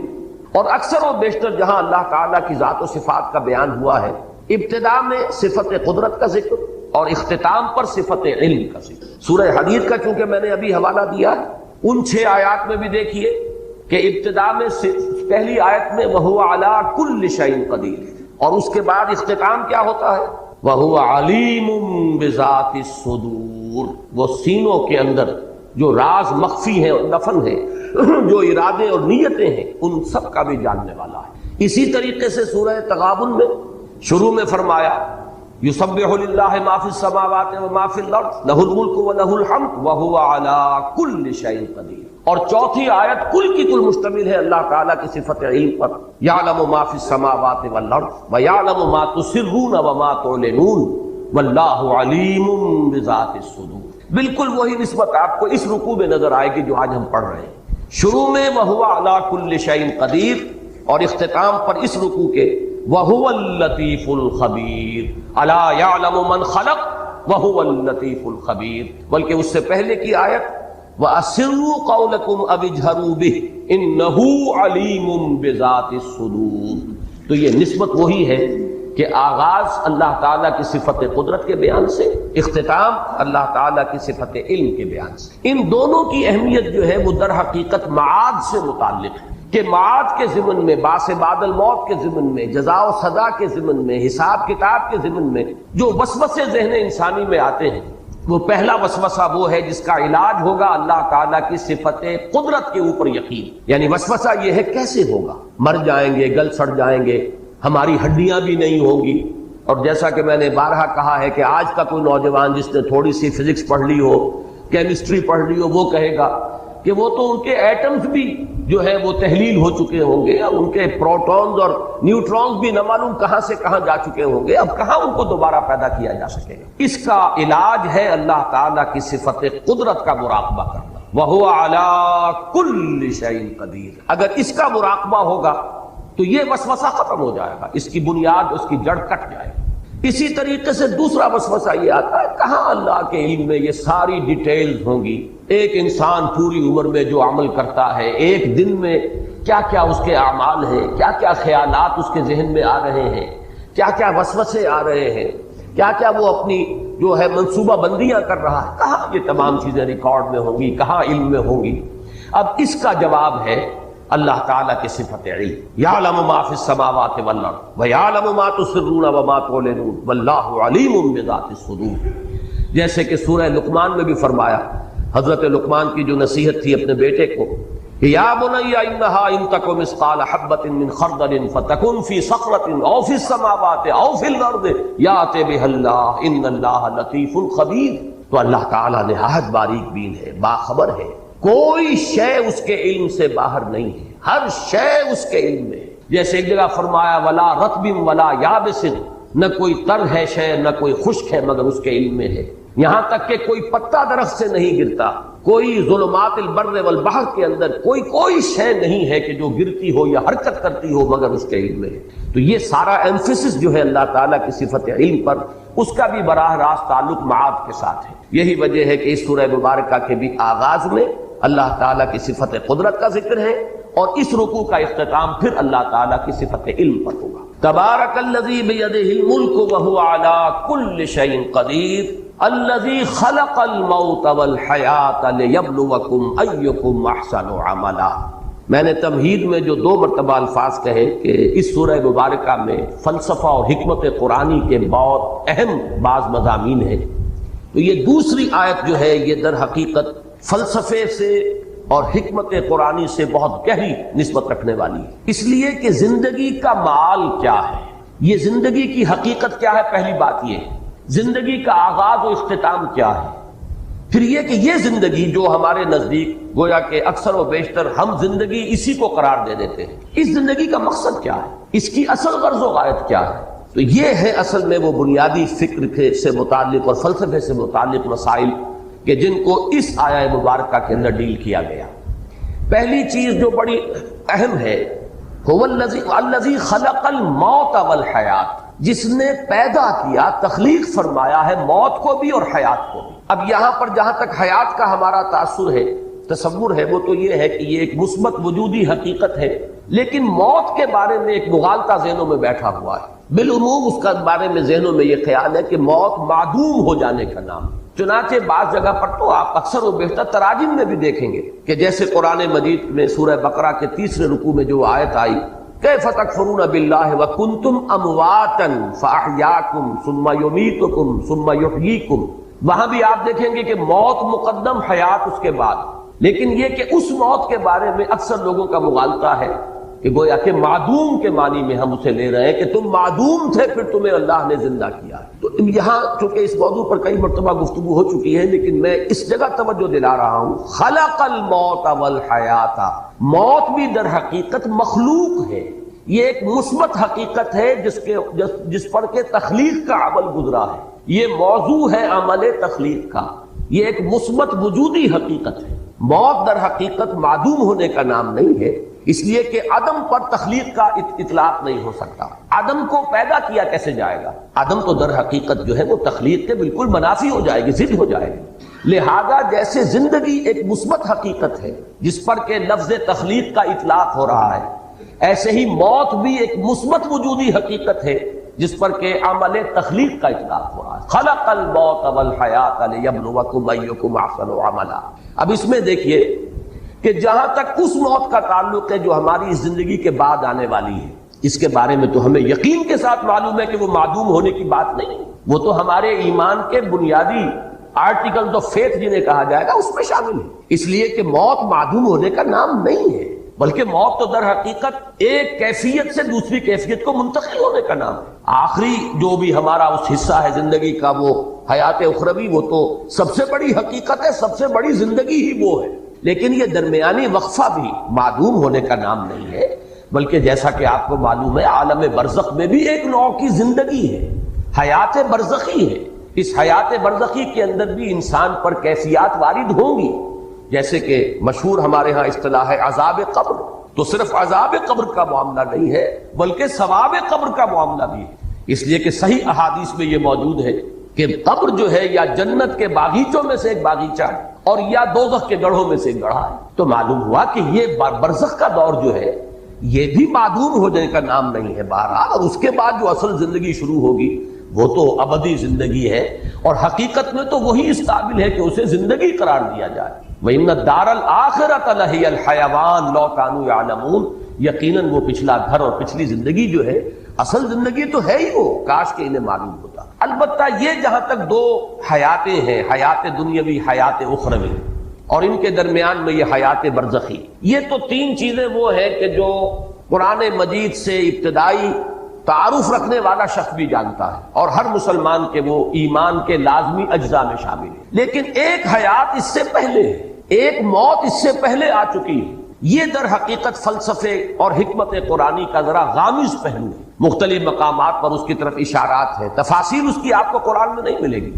اور اکثر و بیشتر جہاں اللہ تعالیٰ کی ذات و صفات کا بیان ہوا ہے، ابتدا میں صفت قدرت کا ذکر اور اختتام پر صفت علم کا ذکر۔ سورہ حدید کا چونکہ میں نے ابھی حوالہ دیا ہے، ان 6 آیات میں بھی دیکھیے کہ ابتدا میں پہلی آیت میں وَهُوَ عَلَىٰ كُلِّ شَيْءٍ قَدِيرٌ، اور اس کے بعد اختتام کیا ہوتا ہے؟ وَهُوَ عَلِيمٌ بِذَاتِ الصُّدُورِ، وہ سینوں کے اندر جو راز مخفی ہیں اور دفن ہیں، جو ارادے اور نیتیں ہیں، ان سب کا بھی جاننے والا ہے۔ اسی طریقے سے سورہ تغابن میں شروع میں فرمایا یسبح للہ ما فی السماوات و ما فی الارض لہ الملک و لہ الحمد وہو علی کل شیء قدیر، اور چوتھی آیت کل کی کل مشتمل ہے اللہ تعالیٰ کی صفت علم پر، یعلم ما فی السماوات والارض ویعلم ما تسرون وما تعلنون واللہ علیم بذات الصدور۔ بالکل وہی نسبت آپ کو اس رکوع میں نظر آئے گی جو آج ہم پڑھ رہے ہیں۔ شروع میں وہو علی کل شیء قدیر، اور اختتام پر اس رکوع کے وَهُوَ اللَّطِيفُ الْخَبِيرُ أَلَا يَعْلَمُ مَنْ خَلَقَ وَهُوَ اللَّطِيفُ الْخَبِيرُ، بلکہ اس سے پہلے کی آیت وَأَسِرُّوا قَوْلَكُمْ أَوِ اجْهَرُوا بِهِ إِنَّهُ عَلِيمٌ بِذَاتِ الصُّدُورِ۔ تو یہ نسبت وہی ہے کہ آغاز اللہ تعالیٰ کی صفت قدرت کے بیان سے، اختتام اللہ تعالیٰ کی صفت علم کے بیان سے۔ ان دونوں کی اہمیت جو ہے وہ در حقیقت معاد سے متعلق ہے کہ معاد کے ضمن میں، باس بعد الموت کے ضمن میں، جزا و سزا کے ضمن میں، حساب کتاب کے ضمن میں جو وسوسے ذہن انسانی میں آتے ہیں، وہ پہلا وسوسہ وہ ہے جس کا علاج ہوگا اللہ تعالیٰ کی صفت قدرت کے اوپر یقین۔ یعنی وسوسہ یہ ہے کیسے ہوگا، مر جائیں گے، گل سڑ جائیں گے، ہماری ہڈیاں بھی نہیں ہوں گی۔ اور جیسا کہ میں نے بارہا کہا ہے کہ آج کا کوئی نوجوان جس نے تھوڑی سی فزکس پڑھ لی ہو، کیمسٹری پڑھ لی ہو، وہ کہے گا کہ وہ تو ان کے ایٹمز بھی جو ہے وہ تحلیل ہو چکے ہوں گے، ان کے پروٹونز اور نیوٹرونز بھی نہ معلوم کہاں سے کہاں جا چکے ہوں گے، اب کہاں ان کو دوبارہ پیدا کیا جا سکے گا۔ اس کا علاج ہے اللہ تعالیٰ کی صفت قدرت کا مراقبہ کرنا، وَهُوَ عَلَىٰ كُلِّ شَيْءٍ قَدِيرٌ۔ اگر اس کا مراقبہ ہوگا تو یہ وسوسہ ختم ہو جائے گا، اس کی بنیاد، اس کی جڑ کٹ جائے گی۔ اسی طریقے سے دوسرا وسوسہ یہ آتا ہے کہاں اللہ کے علم میں یہ ساری ڈیٹیلز ہوں گی، ایک انسان پوری عمر میں جو عمل کرتا ہے، ایک دن میں کیا کیا اس کے اعمال ہیں، کیا کیا خیالات اس کے ذہن میں آ رہے ہیں، کیا کیا وسوسے آ رہے ہیں، کیا کیا وہ اپنی جو ہے منصوبہ بندیاں کر رہا ہے، کہاں یہ تمام چیزیں ریکارڈ میں ہوں گی، کہاں علم میں ہوں گی۔ اب اس کا جواب ہے اللہ تعالیٰ کی صفت علم، یعلم ما فی السماوات والارض ویعلم ما تسرون وما تعلنون واللہ علیم بذات الصدور۔ جیسے کہ سورہ لقمان میں بھی فرمایا، حضرت لقمان کی جو نصیحت تھی اپنے بیٹے کو کہ یا بنی انہا ان تک مثقال حبۃ من خردل فتکن فی صخرۃ او فی السماوات او فی الارض یأتی بها اللہ ان اللہ لطیف خبیر۔ تو اللہ تعالیٰ نہایت باریک بین ہے، باخبر ہے، کوئی شے اس کے علم سے باہر نہیں ہے، ہر شے اس کے علم میں ہے۔ جیسے ایک جگہ فرمایا ولا رطب ولا یابس، نہ کوئی تر ہے شے نہ کوئی خشک ہے مگر اس کے علم میں ہے، یہاں تک کہ کوئی پتا درخت سے نہیں گرتا، کوئی ظلمات البر والبحر کے اندر کوئی شے نہیں ہے کہ جو گرتی ہو یا حرکت کرتی ہو مگر اس کے علم میں ہے۔ تو یہ سارا ایمفیسس جو ہے اللہ تعالیٰ کی صفت علم پر، اس کا بھی براہ راست تعلق معاد کے ساتھ ہے۔ یہی وجہ ہے کہ اس سورہ مبارکہ کے بھی آغاز میں اللہ تعالیٰ کی صفت قدرت کا ذکر ہے، اور اس رکوع کا اختتام پھر اللہ تعالیٰ کی صفت علم پر ہوگا۔ تبارک الذی بیدہ الملک وہو علی کل شیء قدیر الذی خلق الموت والحیات لیبلوکم ایکم احسن عملا۔ میں نے تمہید میں جو 2 مرتبہ الفاظ کہے کہ اس سورہ مبارکہ میں فلسفہ اور حکمت قرآنی کے بہت اہم بعض مضامین ہیں، تو یہ دوسری آیت جو ہے یہ در حقیقت فلسفے سے اور حکمت قرآنی سے بہت گہری نسبت رکھنے والی ہے، اس لیے کہ زندگی کا معال کیا ہے، یہ زندگی کی حقیقت کیا ہے، پہلی بات یہ ہے زندگی کا آغاز و اختتام کیا ہے، پھر یہ کہ یہ زندگی جو ہمارے نزدیک گویا کہ اکثر و بیشتر ہم زندگی اسی کو قرار دے دیتے ہیں، اس زندگی کا مقصد کیا ہے، اس کی اصل غرض و غایت کیا ہے۔ تو یہ ہے اصل میں وہ بنیادی فکر سے متعلق اور فلسفے سے متعلق مسائل کہ جن کو اس آیہ مبارکہ کے اندر ڈیل کیا گیا۔ پہلی چیز جو بڑی اہم ہے هو الذی خلق الموت والحیات، جس نے پیدا کیا، تخلیق فرمایا ہے موت کو بھی اور حیات کو بھی۔ اب یہاں پر جہاں تک حیات کا ہمارا تاثر ہے، تصور ہے، وہ تو یہ ہے کہ یہ ایک مثبت وجودی حقیقت ہے، لیکن موت کے بارے میں ایک مغالطہ ذہنوں میں بیٹھا ہوا ہے۔ بالعموم اس کا بارے میں ذہنوں میں یہ خیال ہے کہ موت معدوم ہو جانے کا نام، چنانچہ بعض جگہ پر تو آپ اکثر و بیشتر تراجم میں بھی دیکھیں گے کہ جیسے قرآن مجید میں سورہ بقرہ کے 3 رکوع میں جو آیت آئی کیف تکفرون باللہ وکنتم امواتا فاحیاکم ثم یمیتکم ثم یحییکم، وہاں بھی آپ دیکھیں گے کہ موت مقدم، حیات اس کے بعد، لیکن یہ کہ اس موت کے بارے میں اکثر لوگوں کا مغالطہ ہے کہ گویا کہ معدوم کے معنی میں ہم اسے لے رہے ہیں کہ تم معدوم تھے پھر تمہیں اللہ نے زندہ کیا۔ تو یہاں چونکہ اس موضوع پر کئی مرتبہ گفتگو ہو چکی ہے، لیکن میں اس جگہ توجہ دلا رہا ہوں، خلق الموت والحیات، موت بھی در حقیقت مخلوق ہے، یہ ایک مثبت حقیقت ہے جس پر کہ تخلیق کا عمل گزرا ہے، یہ موضوع ہے عمل تخلیق کا، یہ ایک مثبت وجودی حقیقت ہے۔ موت در حقیقت معدوم ہونے کا نام نہیں ہے، اس لیے کہ عدم پر تخلیق کا اطلاق نہیں ہو سکتا۔ عدم کو پیدا کیا کیسے جائے گا؟ عدم تو در حقیقت جو ہے وہ تخلیق کے بالکل منافی ہو جائے گی، ضد ہو جائے گی۔ لہذا جیسے زندگی ایک مثبت حقیقت ہے جس پر کہ لفظ تخلیق کا اطلاق ہو رہا ہے، ایسے ہی موت بھی ایک مثبت وجودی حقیقت ہے جس پر کہ عمل تخلیق کا اطلاق ہو رہا ہے۔ خلق الموت والحیات لیبلوکم ایکم احسن عملا۔ اب اس میں دیکھیے کہ جہاں تک اس موت کا تعلق ہے جو ہماری اس زندگی کے بعد آنے والی ہے، اس کے بارے میں تو ہمیں یقین کے ساتھ معلوم ہے کہ وہ معدوم ہونے کی بات نہیں، وہ تو ہمارے ایمان کے بنیادی آرٹیکل آف فیتھ جنہیں کہا جائے گا اس میں شامل ہے، اس لیے کہ موت معدوم ہونے کا نام نہیں ہے، بلکہ موت تو در حقیقت ایک کیفیت سے دوسری کیفیت کو منتقل ہونے کا نام ہے۔ آخری جو بھی ہمارا اس حصہ ہے زندگی کا وہ حیات اخروی، وہ تو سب سے بڑی حقیقت ہے، سب سے بڑی زندگی ہی وہ ہے، لیکن یہ درمیانی وقفہ بھی معدوم ہونے کا نام نہیں ہے، بلکہ جیسا کہ آپ کو معلوم ہے عالم برزخ میں بھی ایک نوع کی زندگی ہے، حیات برزخی ہے۔ اس حیات برزخی کے اندر بھی انسان پر کیفیات وارد ہوں گی، جیسے کہ مشہور ہمارے ہاں اصطلاح ہے عذاب قبر، تو صرف عذاب قبر کا معاملہ نہیں ہے بلکہ ثواب قبر کا معاملہ بھی ہے، اس لیے کہ صحیح احادیث میں یہ موجود ہے کہ قبر جو ہے یا جنت کے باغیچوں میں سے ایک باغیچہ ہے اور یا دوزخ کے گڑھوں میں سے ایک گڑھا ہے۔ تو معلوم ہوا کہ یہ برزخ کا دور جو ہے یہ بھی معدوم ہو جانے کا نام نہیں ہے بہرحال، اور اس کے بعد جو اصل زندگی شروع ہوگی وہ تو ابدی زندگی ہے، اور حقیقت میں تو وہی اس قابل ہے کہ اسے زندگی قرار دیا جائے۔ وَإِنَّ الدَّارَ الْآخِرَةَ لَهِيَ الْحَيَوَانُ لَوْ كَانُوا يَعْلَمُونَ، یقیناً وہ پچھلا گھر اور پچھلی زندگی جو ہے اصل زندگی تو ہے ہی وہ، کاش کہ انہیں معلوم ہوتا۔ البتہ یہ جہاں تک 2 حیاتیں ہیں، حیات دنیاوی، حیات اخروی، اور ان کے درمیان میں یہ حیات برزخی، یہ تو 3 چیزیں وہ ہیں کہ جو قرآن مجید سے ابتدائی تعارف رکھنے والا شخص بھی جانتا ہے اور ہر مسلمان کے وہ ایمان کے لازمی اجزاء میں شامل ہے، لیکن ایک حیات اس سے پہلے ہے، ایک موت اس سے پہلے آ چکی ہے۔ یہ در حقیقت فلسفے اور حکمت قرآنی کا ذرا غامض پہلو ہے، مختلف مقامات پر اس کی طرف اشارات ہیں، تفاصیل اس کی آپ کو قرآن میں نہیں ملے گی،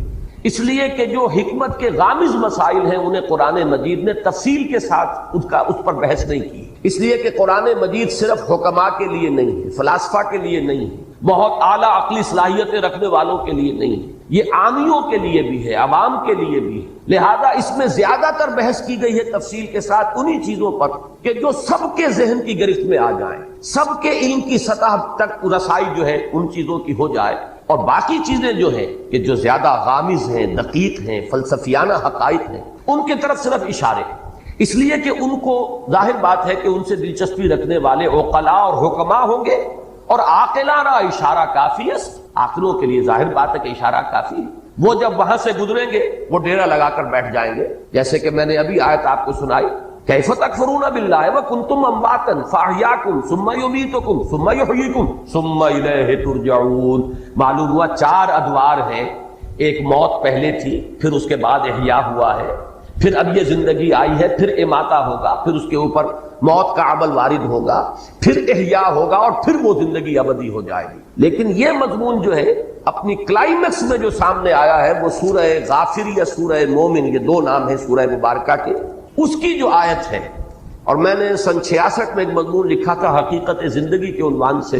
اس لیے کہ جو حکمت کے غامض مسائل ہیں انہیں قرآن مجید نے تفصیل کے ساتھ اس پر بحث نہیں کی، اس لیے کہ قرآن مجید صرف حکماء کے لیے نہیں ہے، فلاسفہ کے لیے نہیں ہے، بہت اعلیٰ عقلی صلاحیتیں رکھنے والوں کے لیے نہیں ہے، یہ عامیوں کے لیے بھی ہے، عوام کے لیے بھی ہے۔ لہذا اس میں زیادہ تر بحث کی گئی ہے تفصیل کے ساتھ انہی چیزوں پر کہ جو سب کے ذہن کی گرفت میں آ جائیں، سب کے علم کی سطح تک رسائی جو ہے ان چیزوں کی ہو جائے، اور باقی چیزیں جو ہیں کہ جو زیادہ غامض ہیں، دقیق ہیں، فلسفیانہ حقائق ہیں، ان کی طرف صرف اشارے ہیں، اس لیے کہ ان کو ظاہر بات ہے کہ ان سے دلچسپی رکھنے والے عقلاء اور حکماء ہوں گے، اور عاقلانہ اشارہ کافی ہے، عاقلوں کے لیے ظاہر بات ہے کہ اشارہ کافی ہے۔ وہ جب وہاں سے گزریں گے وہ ڈیرا لگا کر بیٹھ جائیں گے، جیسے کہ میں نے ابھی آیت آپ کو سنائی، کیف تکفرون باللہ وکنتم امواتا فاحیاکم ثم یمیتکم ثم یحییکم ثم الیہ ترجعون۔ معلوم ہوا 4 ادوار ہیں، ایک موت پہلے تھی، پھر اس کے بعد احیاء ہوا ہے، پھر اب یہ زندگی آئی ہے، پھر اماتہ ہوگا، پھر اس کے اوپر موت کا عمل وارد ہوگا، پھر احیاء ہوگا، اور پھر وہ زندگی ابدی ہو جائے گی۔ لیکن یہ مضمون جو ہے اپنی کلائمیکس میں جو سامنے آیا ہے وہ سورہ غافر یا سورہ مومن، یہ 2 نام ہیں سورہ مبارکہ کے، اس کی جو آیت ہے، اور میں نے سن 66 میں ایک مضمون لکھا تھا حقیقت زندگی کے عنوان سے،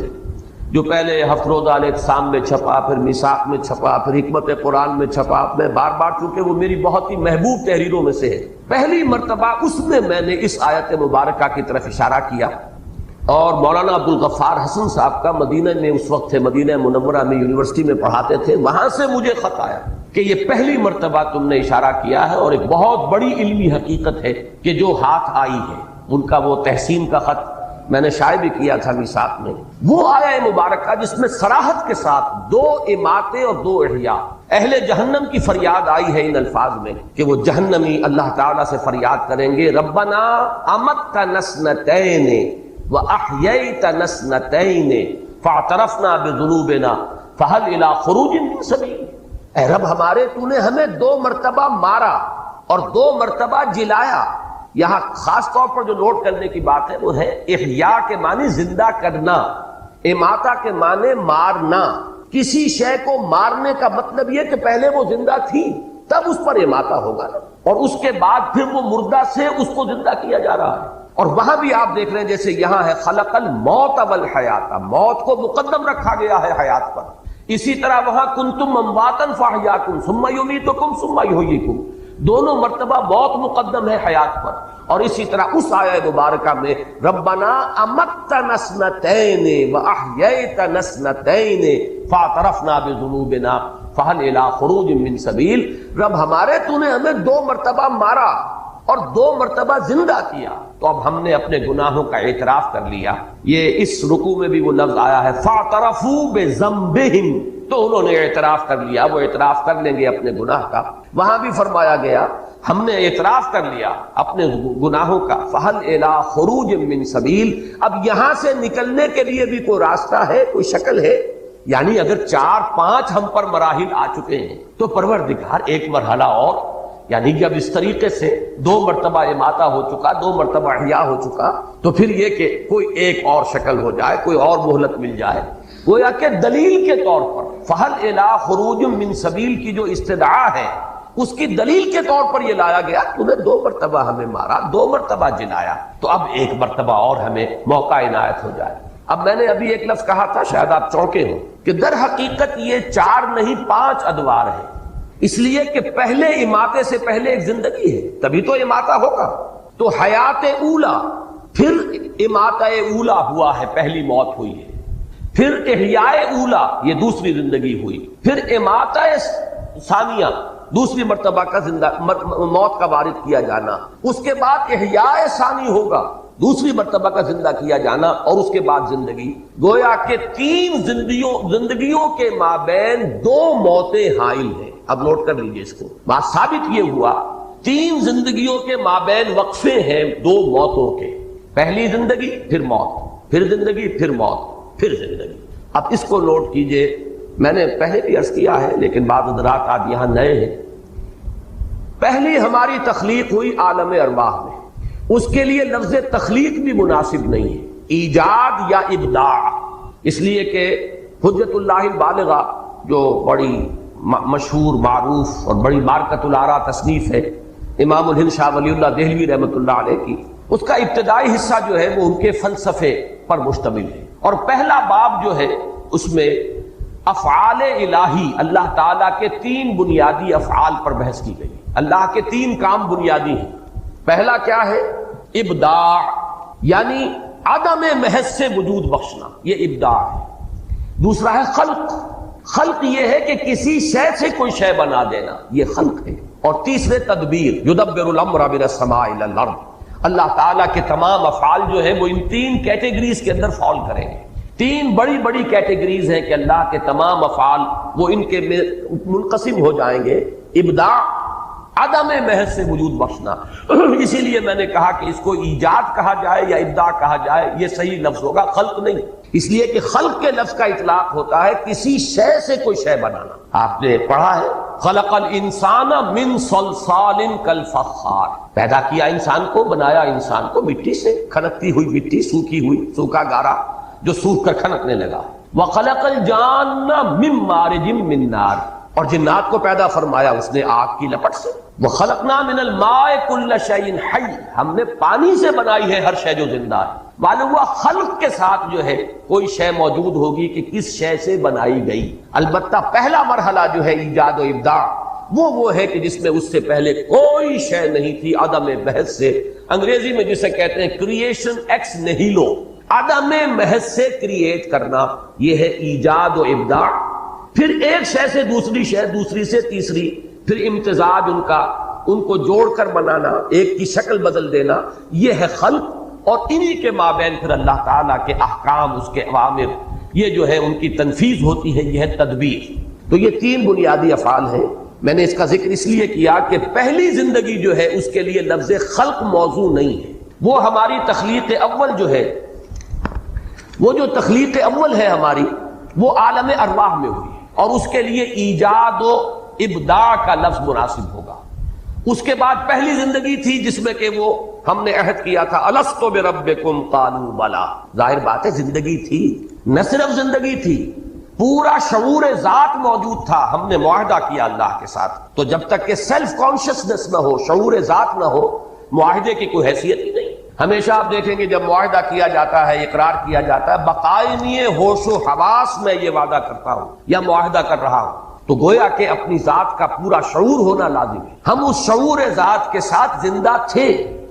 جو پہلے ہفت روزہ الاعتصام میں چھپا، پھر میثاق میں چھپا، پھر حکمت قرآن میں چھپا۔ میں بار بار، چونکہ وہ میری بہت ہی محبوب تحریروں میں سے ہے، پہلی مرتبہ اس میں نے اس آیت مبارکہ کی طرف اشارہ کیا، اور مولانا عبدالغفار حسن صاحب کا مدینہ میں اس وقت تھے، مدینہ منورہ میں یونیورسٹی میں پڑھاتے تھے، وہاں سے مجھے خط آیا کہ یہ پہلی مرتبہ تم نے اشارہ کیا ہے، اور ایک بہت بڑی علمی حقیقت ہے کہ جو ہاتھ آئی ہے، ان کا وہ تحسین کا خط میں نے شائع بھی کیا تھا میثاق میں، وہ آیا مبارکہ جس میں صراحت کے ساتھ 2 اماتیں اور 2 احیاء، اہل جہنم کی فریاد آئی ہے ان الفاظ میں کہ وہ جہنمی اللہ تعالیٰ سے فریاد کریں گے، ربنا امتنا سنتین واحییتنا سنتین فاعترفنا بذنوبنا فہل الی خروج من سبیل۔ اے رب ہمارے، تو نے ہمیں 2 مرتبہ مارا اور 2 مرتبہ جلایا۔ یہاں خاص طور پر جو نوٹ کرنے کی بات ہے وہ ہے احیاء کے معنی زندہ کرنا، اماتہ کے معنی مارنا۔ کسی شے کو مارنے کا مطلب یہ کہ پہلے وہ زندہ تھی تب اس پر اماتہ ہوگا نا، اور اس کے بعد پھر وہ مردہ سے اس کو زندہ کیا جا رہا ہے۔ اور وہاں بھی آپ دیکھ رہے ہیں جیسے یہاں ہے خلق الموت والحیات، موت کو مقدم رکھا گیا ہے حیات پر، اسی طرح وہاں کنتم امواتا فاحیاکم ثم یمیتکم ثم یحییکم، دونوں مرتبہ موت مقدم ہے حیات پر۔ اور اسی طرح اس آیہ مبارکہ میں ربنا امتنا اثنتین واحییتنا اثنتین فاعترفنا بذنوبنا فہل الی خروج من سبیل، رب ہمارے تو نے ہمیں 2 مرتبہ مارا اور 2 مرتبہ زندہ کیا، تو اب ہم نے اپنے گناہوں کا اعتراف کر لیا۔ یہ اس رکوع میں بھی وہ لفظ آیا ہے فاعترفوا بذنبہم، تو انہوں نے اعتراف کر لیا، وہ اعتراف کر لیں گے اپنے گناہ کا۔ وہاں بھی فرمایا گیا ہم نے اعتراف کر لیا اپنے گناہوں کا، فہل الی خروج من سبیل، اب یہاں سے نکلنے کے لیے بھی کوئی راستہ ہے، کوئی شکل ہے؟ یعنی اگر 4-5 ہم پر مراحل آ چکے ہیں تو پروردگار ایک مرحلہ اور، یعنی جب اس طریقے سے 2 مرتبہ اماتہ ہو چکا، 2 مرتبہ احیاء ہو چکا، تو پھر یہ کہ کوئی ایک اور شکل ہو جائے، کوئی اور مہلت مل جائے، گویا کہ دلیل کے طور پر فہل الی خروج من سبیل کی جو استدعا ہے اس کی دلیل کے طور پر یہ لایا گیا، تو نے 2 مرتبہ ہمیں مارا، 2 مرتبہ جلایا، تو اب 1 مرتبہ اور ہمیں موقع عنایت ہو جائے۔ اب میں نے ابھی ایک لفظ کہا تھا، شاید آپ چونکے ہوں، کہ در حقیقت یہ 4 نہیں 5 ادوار ہیں، اس لیے کہ پہلے اماتے سے پہلے ایک زندگی ہے، تبھی تو اماتہ ہوگا۔ تو حیات اولا، پھر اماتہ اولا ہوا ہے، پہلی موت ہوئی ہے، پھر احیاء اولا، یہ دوسری زندگی ہوئی، پھر اماتہ ثانیہ، دوسری مرتبہ کا زندہ موت کا وارد کیا جانا، اس کے بعد احیاء ثانی ہوگا، دوسری مرتبہ کا زندہ کیا جانا، اور اس کے بعد زندگی۔ گویا کہ 3 زندگیوں کے مابین 2 موتیں حائل ہیں۔ اب نوٹ کر لیجئے اس کو، بات ثابت یہ ہوا 3 زندگیوں کے مابین وقفے ہیں 2 موتوں کے، پہلی زندگی پھر موت، پھر زندگی پھر موت، پھر زندگی۔ اب اس کو نوٹ کیجئے، میں نے پہلے بھی عرض کیا ہے لیکن بعض حضرات آج یہاں نئے ہیں۔ پہلی ہماری تخلیق ہوئی عالم ارواح میں، اس کے لیے لفظ تخلیق بھی مناسب نہیں ہے، ایجاد یا ابداع، اس لیے کہ حجت اللہ البالغہ جو بڑی مشہور معروف اور بڑی مارکت الآراء تصنیف ہے امام الہند شاہ ولی اللہ دہلوی رحمۃ اللہ علیہ کی، اس کا ابتدائی حصہ جو ہے وہ ان کے فلسفے پر مشتمل ہے، اور پہلا باب جو ہے اس میں افعال الہی اللہ تعالیٰ کے 3 بنیادی افعال پر بحث کی گئی۔ اللہ کے 3 کام بنیادی ہیں۔ پہلا کیا ہے؟ ابداع، یعنی عدم محض سے وجود بخشنا، یہ ابداع ہے۔ دوسرا ہے خلق، خلق یہ ہے کہ کسی شے سے کوئی شے بنا دینا، یہ خلق ہے۔ اور تیسرے تدبیر، یدبر الامر من السماء الی الارض، اللہ تعالیٰ کے تمام افعال جو ہیں وہ ان 3 کیٹیگریز کے اندر فال کریں گے۔ 3 بڑی بڑی کیٹیگریز ہیں کہ اللہ کے تمام افعال وہ ان کے منقسم ہو جائیں گے۔ ابداع، عدم محض سے وجود بخشنا، اسی لیے میں نے کہا کہ اس کو ایجاد کہا جائے یا ابداع کہا جائے یہ صحیح لفظ ہوگا، خلق نہیں، اس لیے کہ خلق کے لفظ کا اطلاق ہوتا ہے کسی شے سے کوئی شے بنانا۔ آپ نے پڑھا ہے خلق الانسان من صلصال کالفخار، پیدا کیا انسان کو، بنایا انسان کو مٹی سے، کھنکتی ہوئی مٹی، سوکھی ہوئی، سوکھا گارا جو سوکھ کر کھنکنے لگا۔ وخلق الجان من مارج من نار، اور جنات کو پیدا فرمایا اس نے آگ کی لپٹ سے۔ وخلقنا من الماء كل شيء حي، ہم نے پانی سے بنائی ہے ہر شے جو زندہ ہے۔ معلوم ہوا خلق کے ساتھ جو ہے کوئی شے موجود ہوگی کہ کس شے سے بنائی گئی۔ البتہ پہلا مرحلہ جو ہے ایجاد و ابداع وہ ہے کہ جس میں اس سے پہلے کوئی شے نہیں تھی، عدم محض سے، انگریزی میں جسے کہتے ہیں کریشن ایکس نہیلو، عدم محض سے کریٹ کرنا، یہ ہے ایجاد و ابداع۔ پھر ایک شے سے دوسری شے، دوسری سے تیسری، پھر امتزاج ان کو جوڑ کر بنانا، ایک کی شکل بدل دینا، یہ ہے خلق۔ اور انہی کے مابین پھر اللہ تعالیٰ کے احکام، اس کے اوامر، یہ جو ہے ان کی تنفیذ ہوتی ہے، یہ ہے تدبیر۔ تو یہ 3 بنیادی افعال ہیں۔ میں نے اس کا ذکر اس لیے کیا کہ پہلی زندگی جو ہے اس کے لیے لفظ خلق موضوع نہیں ہے، وہ ہماری تخلیق اول جو ہے، وہ جو تخلیق اول ہے ہماری، وہ عالم ارواح میں ہوئی، اور اس کے لیے ایجاد و ابداع کا لفظ مناسب ہوگا۔ اس کے بعد پہلی زندگی تھی جس میں کہ وہ ہم نے عہد کیا تھا الست بربکم قالوا بلا، ظاہر بات ہے زندگی تھی، نہ صرف زندگی تھی، پورا شعور ذات موجود تھا، ہم نے معاہدہ کیا اللہ کے ساتھ۔ تو جب تک کہ سیلف کانشسنس نہ ہو، شعور ذات نہ ہو، معاہدے کی کوئی حیثیت ہی نہیں۔ ہمیشہ آپ دیکھیں گے جب معاہدہ کیا جاتا ہے، اقرار کیا جاتا ہے، بقائنی ہوش و حواس میں یہ وعدہ کرتا ہوں یا معاہدہ کر رہا ہوں، تو گویا کہ اپنی ذات کا پورا شعور ہونا لازم ہے۔ ہم اس شعور ذات کے ساتھ زندہ تھے،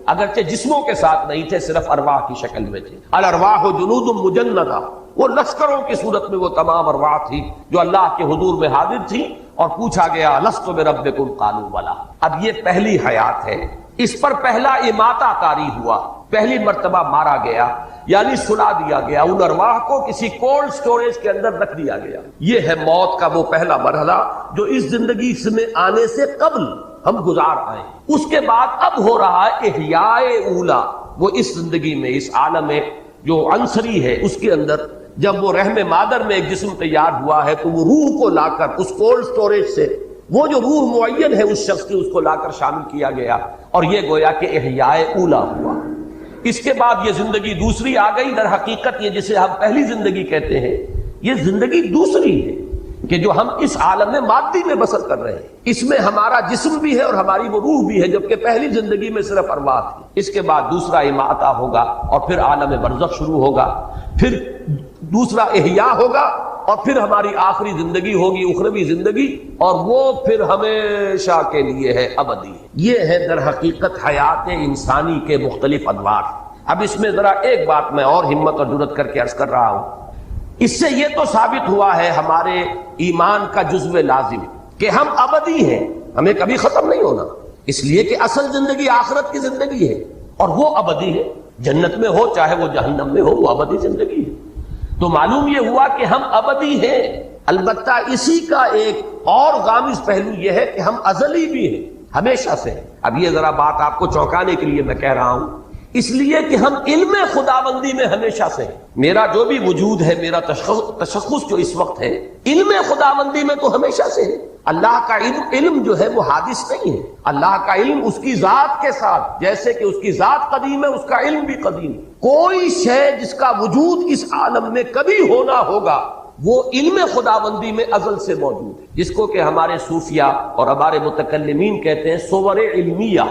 اگرچہ جسموں کے ساتھ نہیں تھے، صرف ارواح کی شکل میں تھے۔ الارواح جنود مجندہ، وہ لشکروں کی صورت میں وہ تمام ارواح تھی جو اللہ کے حضور میں حاضر تھی، اور پوچھا گیا الست بربکم قالوا بلا۔ اب یہ پہلی حیات ہے، اس پر پہلا اماتہ طاری ہوا، پہلی مرتبہ مارا گیا، یعنی سلا دیا گیا، ان ارواح کو کسی کولڈ سٹوریج کے اندر رکھ دیا گیا۔ یہ ہے موت کا وہ پہلا مرحلہ جو اس زندگی میں آنے سے قبل ہم گزار آئے۔ اس کے بعد اب ہو رہا ہے احیاء اولا، وہ اس زندگی میں، اس عالم جو عنصری ہے اس کے اندر جب وہ رحم مادر میں ایک جسم تیار ہوا ہے تو وہ روح کو لا کر اس کولڈ سٹوریج سے، وہ جو روح معین ہے اس شخص کی، اس کو لا کر شامل کیا گیا، اور یہ گویا کہ احیاء اولا ہوا۔ اس کے بعد یہ زندگی دوسری آ گئی۔ در حقیقت یہ جسے ہم پہلی زندگی کہتے ہیں، یہ زندگی دوسری ہے کہ جو ہم اس عالم میں مادی میں بسر کر رہے ہیں، اس میں ہمارا جسم بھی ہے اور ہماری وہ روح بھی ہے، جبکہ پہلی زندگی میں صرف ارواح تھی۔ اس کے بعد دوسرا اماتہ ہوگا، اور پھر عالم برزخ شروع ہوگا، پھر دوسرا احیاء ہوگا، اور پھر ہماری آخری زندگی ہوگی، اخروی زندگی، اور وہ پھر ہمیشہ کے لیے ہے، ابدی ہے۔ یہ ہے در حقیقت حیات انسانی کے مختلف انواع۔ اب اس میں ذرا ایک بات میں اور ہمت اور جرأت کر کے عرض کر رہا ہوں، اس سے یہ تو ثابت ہوا ہے ہمارے ایمان کا جزو لازم کہ ہم ابدی ہیں، ہمیں کبھی ختم نہیں ہونا، اس لیے کہ اصل زندگی آخرت کی زندگی ہے، اور وہ ابدی ہے، جنت میں ہو چاہے وہ جہنم میں ہو، وہ ابدی زندگی ہے۔ تو معلوم یہ ہوا کہ ہم ابدی ہیں۔ البتہ اسی کا ایک اور غامض پہلو یہ ہے کہ ہم ازلی بھی ہیں، ہمیشہ سے۔ اب یہ ذرا بات آپ کو چونکانے کے لیے میں کہہ رہا ہوں، اس لیے کہ ہم علم خداوندی میں ہمیشہ سے ہیں۔ میرا جو بھی وجود ہے، میرا تشخص جو اس وقت ہے، علم خداوندی میں تو ہمیشہ سے ہے۔ اللہ کا علم جو ہے وہ حادث نہیں ہے، اللہ کا علم اس کی ذات کے ساتھ، جیسے کہ اس کی ذات قدیم ہے، اس کا علم بھی قدیم ہے۔ کوئی شے جس کا وجود اس عالم میں کبھی ہونا ہوگا وہ علم خداوندی میں ازل سے موجود ہے، جس کو کہ ہمارے صوفیہ اور ہمارے متکلمین کہتے ہیں صور علمیہ،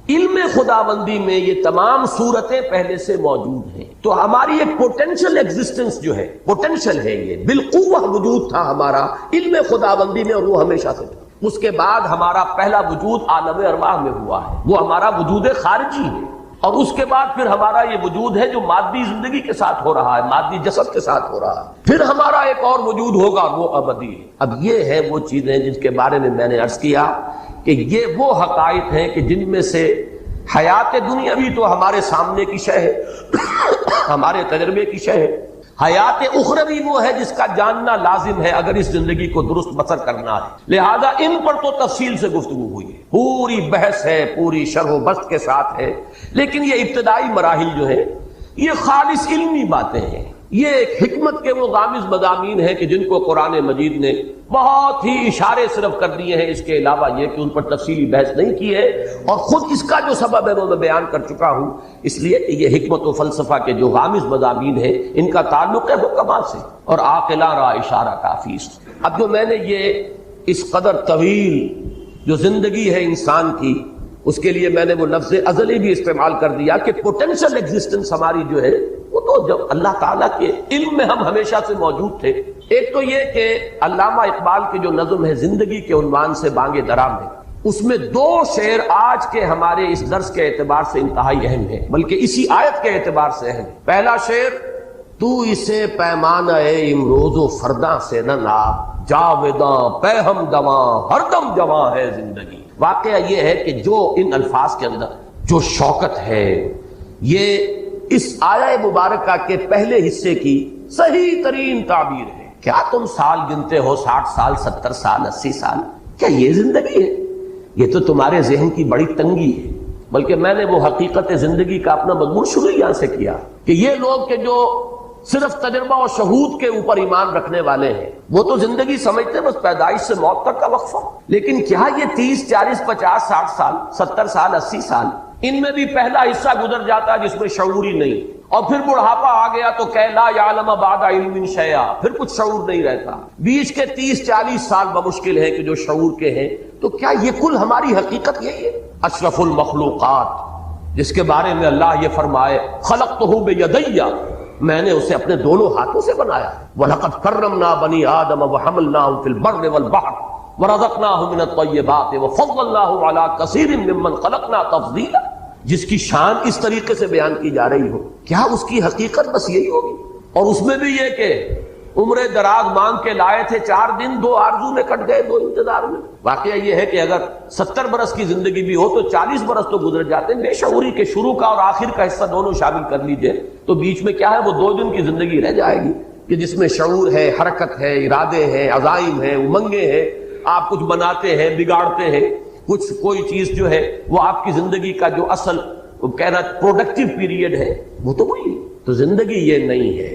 علم خداوندی میں یہ تمام صورتیں پہلے سے موجود ہیں، تو ہماری ایک پوٹینشل ایگزسٹنس جو ہے، پوٹینشل ہے، یہ بالقوہ وجود تھا ہمارا علم خداوندی میں، اور وہ ہمیشہ سے تھا۔ اس کے بعد ہمارا پہلا وجود عالم ارواح میں ہوا ہے، وہ ہمارا وجود خارجی ہے، اور اس کے بعد پھر ہمارا یہ وجود ہے جو مادی زندگی کے ساتھ ہو رہا ہے، مادی جسد کے ساتھ ہو رہا ہے، پھر ہمارا ایک اور وجود ہوگا، وہ ابدی ہے۔ اب یہ ہے وہ چیزیں جن کے بارے میں نے عرض کیا کہ یہ وہ حقائق ہیں کہ جن میں سے حیات دنیاوی تو ہمارے سامنے کی شے ہے، ہمارے تجربے کی شے ہے، حیات اخروی وہ ہے جس کا جاننا لازم ہے اگر اس زندگی کو درست بسر کرنا ہے، لہذا ان پر تو تفصیل سے گفتگو ہوئی ہے، پوری بحث ہے، پوری شرح و بسط کے ساتھ ہے، لیکن یہ ابتدائی مراحل جو ہیں یہ خالص علمی باتیں ہیں، یہ ایک حکمت کے وہ غامض مضامین ہیں کہ جن کو قرآن مجید نے بہت ہی اشارے صرف کر دیے ہیں، اس کے علاوہ یہ کہ ان پر تفصیلی بحث نہیں کی ہے، اور خود اس کا جو سبب ہے وہ میں بیان کر چکا ہوں، اس لیے کہ یہ حکمت و فلسفہ کے جو غامض مضامین ہیں ان کا تعلق ہے حکما سے، اور عاقلہ را اشارہ کافی سے۔ اب جو میں نے یہ اس قدر طویل جو زندگی ہے انسان کی، اس کے لیے میں نے وہ لفظ ازلی بھی استعمال کر دیا کہ پوٹینشل ایگزسٹنس ہماری جو ہے وہ تو جب اللہ تعالیٰ کے علم میں ہم ہمیشہ سے موجود تھے۔ ایک تو یہ کہ علامہ اقبال کی جو نظم ہے زندگی کے عنوان سے بانگ درا میں، اس میں دو شعر آج کے ہمارے اس درس کے اعتبار سے انتہائی اہم ہے، بلکہ اسی آیت کے اعتبار سے اہم ہے۔ پہلا شعر، تو اسے پیمانہ امروز و فرداں سے نہ ناپ، جاویداں پہ ہم دواں ہر دم جواں ہے زندگی۔ واقعہ یہ ہے کہ جو ان الفاظ کے اندر جو شوکت ہے، یہ اس آیہ مبارکہ کے پہلے حصے کی صحیح ترین تعبیر ہے۔ کیا تم سال گنتے ہو 60 سال، 70 سال، 80 سال؟ کیا یہ زندگی ہے؟ یہ تو تمہارے ذہن کی بڑی تنگی ہے، بلکہ میں نے وہ حقیقت زندگی کا اپنا مضمون شروع یہاں سے کیا کہ یہ لوگ کہ جو صرف تجربہ اور شہود کے اوپر ایمان رکھنے والے ہیں، وہ تو زندگی سمجھتے ہیں بس پیدائش سے موت تک کا وقفہ، لیکن کیا یہ 30 40 50 60 سال، 70 سال، 80 سال، ان میں بھی پہلا حصہ گزر جاتا ہے جس میں شعور ہی نہیں، اور پھر بڑھاپا آ گیا تو کہ لا یعلم بعد علم شیئا، پھر کچھ شعور نہیں رہتا، بیچ کے 30 40 سال بمشکل ہے کہ جو شعور کے ہیں، تو کیا یہ کل ہماری حقیقت یہی ہے؟ اشرف المخلوقات جس کے بارے میں اللہ یہ فرمائے خلقتہ بیدی، میں نے اسے اپنے دونوں ہاتھوں سے بنایا، وَلَقَدْ كَرَّمْنَا بَنِي آدَمَ وَحَمَلْنَاهُمْ فِي الْبَرِّ وَالْبَحْرِ وَرَزَقْنَاهُمْ مِنَ الطَّيِّبَاتِ وَفَضَّلْنَاهُمْ عَلَى كَثِيرٍ مِّمَّنْ خَلَقْنَا تَفْضِيلًا، جس کی شان اس طریقے سے بیان کی جا رہی ہو، کیا اس کی حقیقت بس یہی ہوگی؟ اور اس میں بھی یہ کہ عمر دراز مانگ کے لائے تھے، 4 دن 2 آرزو میں کٹ گئے، 2 انتظار میں۔ واقعہ یہ ہے کہ اگر 70 برس کی زندگی بھی ہو تو 40 برس تو گزر جاتے ہیں، بے شعوری کے شروع کا اور آخر کا حصہ دونوں شامل کر لیجئے تو بیچ میں کیا ہے، وہ 2 دن کی زندگی رہ جائے گی کہ جس میں شعور ہے، حرکت ہے، ارادے ہیں، عزائم ہیں، امنگیں ہیں، آپ کچھ بناتے ہیں، بگاڑتے ہیں، کچھ کوئی چیز جو ہے وہ آپ کی زندگی کا جو اصل کہنا پروڈکٹیو پیریڈ ہے وہ تو وہی۔ تو زندگی یہ نہیں ہے،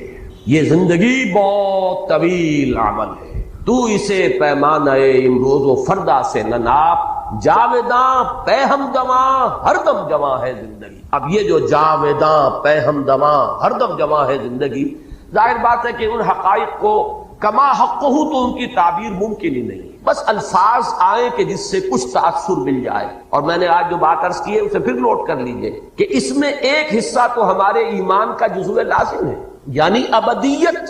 یہ زندگی بہت طویل عمل ہے۔ تو اسے پیمانہ امروز و فردا سے نہ ناپ، جاویداں پہ ہم دواں ہر دم جواں ہے زندگی۔ اب یہ جو جاویداں پہ ہم دواں ہر دم جواں ہے زندگی، ظاہر بات ہے کہ ان حقائق کو کما حق ہو تو ان کی تعبیر ممکن ہی نہیں، بس الفاظ آئیں کہ جس سے کچھ تاثر مل جائے۔ اور میں نے آج جو بات عرض کی ہے اسے پھر نوٹ کر لیجئے کہ اس میں ایک حصہ تو ہمارے ایمان کا جزو لازم ہے، یعنی ابدیت،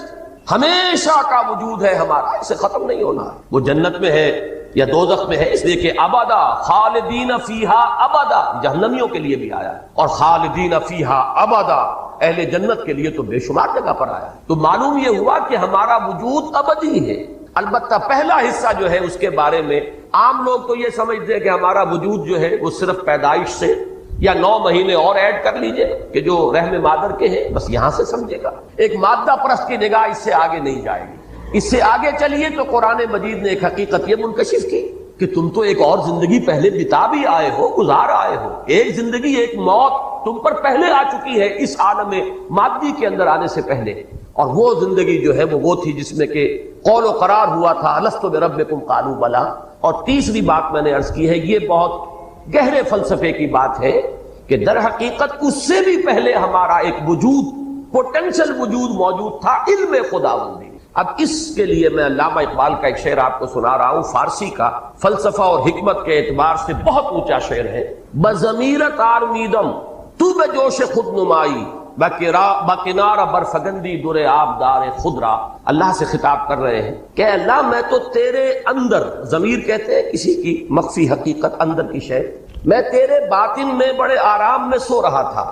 ہمیشہ کا وجود ہے ہمارا، اسے ختم نہیں ہونا ہے۔ وہ جنت میں ہے یا دوزخ میں ہے، اس لیے کہ ابدا خالدین فیہا ابدا جہنمیوں کے لیے بھی آیا ہے، اور خالدین فیہا ابدا اہل جنت کے لیے تو بے شمار جگہ پر آیا ہے۔ تو معلوم یہ ہوا کہ ہمارا وجود ابدی ہے۔ البتہ پہلا حصہ جو ہے اس کے بارے میں عام لوگ تو یہ سمجھتے ہیں کہ ہمارا وجود جو ہے وہ صرف پیدائش سے، یا 9 مہینے اور ایڈ کر لیجئے کہ جو رحم مادر کے ہیں، بس یہاں سے سمجھے گا۔ ایک مادہ پرست کی نگاہ اس سے آگے نہیں جائے گی۔ اس سے آگے چلیے تو قرآن مجید نے ایک حقیقت یہ منکشف کی کہ تم تو ایک اور زندگی پہلے بتا بھی آئے ہو، گزار آئے ہو، ایک زندگی ایک موت تم پر پہلے آ چکی ہے اس عالم مادی کے اندر آنے سے پہلے، اور وہ زندگی جو ہے وہ تھی جس میں کہ قول و قرار ہوا تھا الست بربکم قالوا بلی۔ اور تیسری بات میں نے عرض کی ہے، یہ بہت گہرے فلسفے کی بات ہے کہ در حقیقت اس سے بھی پہلے ہمارا ایک وجود، پوٹینشل وجود موجود تھا، علم خداوندی۔ اب اس کے لیے میں علامہ اقبال کا ایک شعر آپ کو سنا رہا ہوں، فارسی کا، فلسفہ اور حکمت کے اعتبار سے بہت اونچا شعر ہے۔ بضمیرت آرمیدم تو بے جوش خود نمائی، بکنار برفگندی در آبدار خضرا۔ اللہ سے خطاب کر رہے ہیں کہ اللہ میں تو تیرے اندر، ضمیر کہتے ہیں کسی کی مخفی حقیقت، اندر کی شے، میں تیرے باطن میں بڑے آرام میں سو رہا تھا،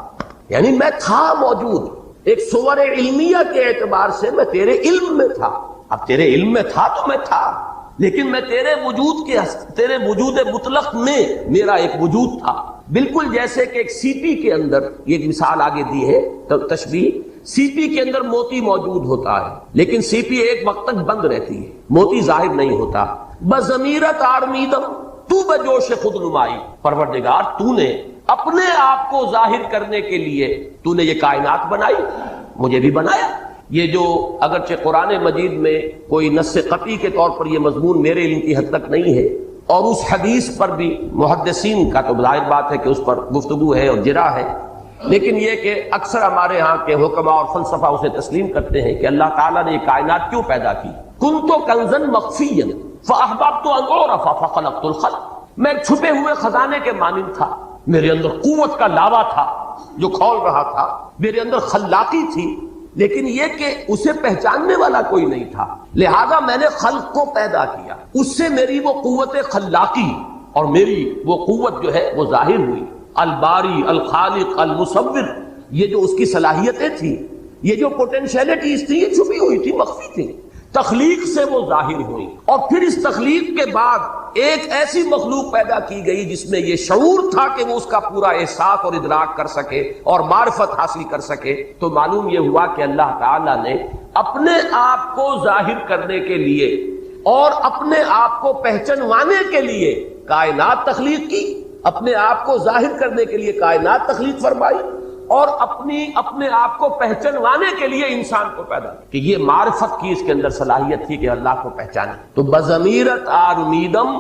یعنی میں تھا موجود، ایک صور علمیہ کے اعتبار سے میں تیرے علم میں تھا۔ اب تیرے علم میں تھا تو میں تھا، لیکن میں تیرے وجود مطلق میں میرا ایک وجود تھا، بالکل جیسے کہ ایک سی پی کے اندر، یہ ایک مثال آگے دی ہے تشبیہ، سی پی کے اندر موتی موجود ہوتا ہے لیکن سی پی ایک وقت تک بند رہتی ہے، موتی ظاہر نہیں ہوتا۔ بضمیرت آرمیدم تو بجوش خود نمائی، پروردگار تو نے اپنے آپ کو ظاہر کرنے کے لیے تو نے یہ کائنات بنائی، مجھے بھی بنایا۔ یہ جو اگرچہ قرآن مجید میں کوئی نص قطعی کے طور پر یہ مضمون میرے علم کی حد تک نہیں ہے، اور اس حدیث پر بھی محدثین کا تو ظاہر بات ہے کہ اس پر گفتگو ہے اور جرا ہے، لیکن یہ کہ اکثر ہمارے ہاں کے حکما اور فلسفہ اسے تسلیم کرتے ہیں کہ اللہ تعالیٰ نے یہ کائنات کیوں پیدا کی۔ کنت کنزا مخفیا فاحببت ان اعرف فخلقت الخلق، میں چھپے ہوئے خزانے کے مانند تھا، میرے اندر قوت کا لاوا تھا جو کھول رہا تھا، میرے اندر خلاقی تھی، لیکن یہ کہ اسے پہچاننے والا کوئی نہیں تھا، لہذا میں نے خلق کو پیدا کیا، اس سے میری وہ قوت خلاقی اور میری وہ قوت جو ہے وہ ظاہر ہوئی۔ الباری، الخالق، المصور، یہ جو اس کی صلاحیتیں تھیں، یہ جو پوٹینشیلٹیز تھی، یہ چھپی ہوئی تھی، مخفی تھی، تخلیق سے وہ ظاہر ہوئی۔ اور پھر اس تخلیق کے بعد ایک ایسی مخلوق پیدا کی گئی جس میں یہ شعور تھا کہ وہ اس کا پورا احساس اور ادراک کر سکے اور معرفت حاصل کر سکے۔ تو معلوم یہ ہوا کہ اللہ تعالیٰ نے اپنے آپ کو ظاہر کرنے کے لیے اور اپنے آپ کو پہچانوانے کے لیے کائنات تخلیق کی، اپنے آپ کو ظاہر کرنے کے لیے کائنات تخلیق فرمائی، اور اپنے آپ کو پہچانوانے کے لیے انسان کو پیدا کہ یہ معرفت کی اس کے اندر صلاحیت تھی کہ اللہ کو پہچانے۔ تو بضمیرت آرمیدم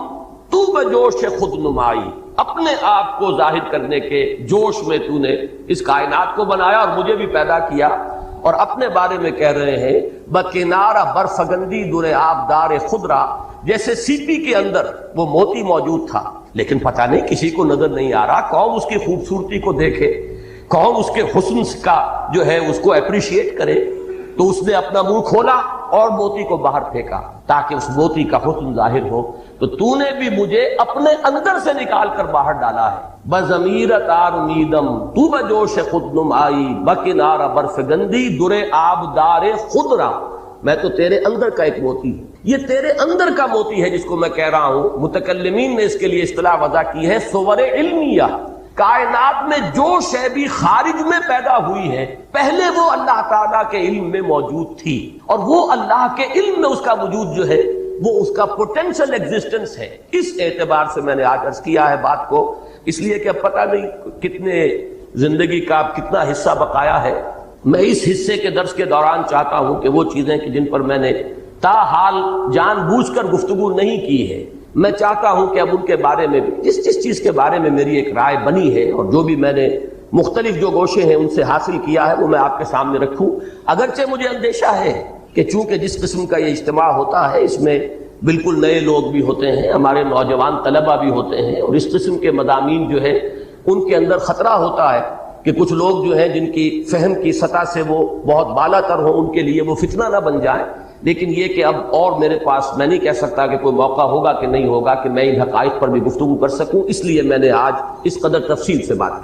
تو بجوش خود نمائی، اپنے آپ کو ظاہر کرنے کے جوش میں تو نے اس کائنات کو بنایا اور مجھے بھی پیدا کیا۔ اور اپنے بارے میں کہہ رہے ہیں بکنارہ برفگندی در آبدار خضرا، جیسے سی پی کے اندر وہ موتی موجود تھا لیکن پتہ نہیں کسی کو نظر نہیں آ رہا، کون اس کی خوبصورتی کو دیکھے، کون اس کے حسن کا جو ہے اس کو اپریشیٹ کرے، تو اس نے اپنا منہ کھولا اور موتی کو باہر پھینکا تاکہ اس موتی کا حسن ظاہر ہو۔ تو نے بھی مجھے اپنے اندر سے نکال کر باہر ڈالا ہے۔ بضمیرت آرمیدم تو بجوش خود نمائی، بکنارہ برفگندی در آبدار خضرا، میں تو تیرے اندر کا ایک موتی ہوں۔ یہ تیرے اندر کا موتی ہے جس کو میں کہہ رہا ہوں، متکلمین نے اس کے لیے اصطلاح وضع کی ہے صور علمیہ۔ کائنات میں جو شے بھی خارج میں پیدا ہوئی ہے پہلے وہ اللہ تعالیٰ کے علم میں موجود تھی، اور وہ اللہ کے علم میں اس کا وجود جو ہے وہ اس کا پوٹینشل ایگزسٹنس ہے۔ اس اعتبار سے میں نے آج عرض کیا ہے بات کو، اس لیے کہ اب پتہ نہیں کتنے زندگی کا کتنا حصہ بقایا ہے۔ میں اس حصے کے درس کے دوران چاہتا ہوں کہ وہ چیزیں کہ جن پر میں نے تاحال جان بوجھ کر گفتگو نہیں کی ہے، میں چاہتا ہوں کہ اب ان کے بارے میں جس چیز کے بارے میں میری ایک رائے بنی ہے اور جو بھی میں نے مختلف جو گوشے ہیں ان سے حاصل کیا ہے وہ میں آپ کے سامنے رکھوں۔ اگرچہ مجھے اندیشہ ہے کہ چونکہ جس قسم کا یہ اجتماع ہوتا ہے اس میں بالکل نئے لوگ بھی ہوتے ہیں، ہمارے نوجوان طلبہ بھی ہوتے ہیں، اور اس قسم کے مضامین جو ہے ان کے اندر خطرہ ہوتا ہے کہ کچھ لوگ جو ہیں جن کی فہم کی سطح سے وہ بہت بالا تر ہوں، ان کے لیے وہ فتنہ نہ بن جائے۔ لیکن یہ کہ اب اور میرے پاس میں نہیں کہہ سکتا کہ کوئی موقع ہوگا کہ نہیں ہوگا کہ میں ان حقائق پر بھی گفتگو کر سکوں، اس لیے میں نے آج اس قدر تفصیل سے بات کی۔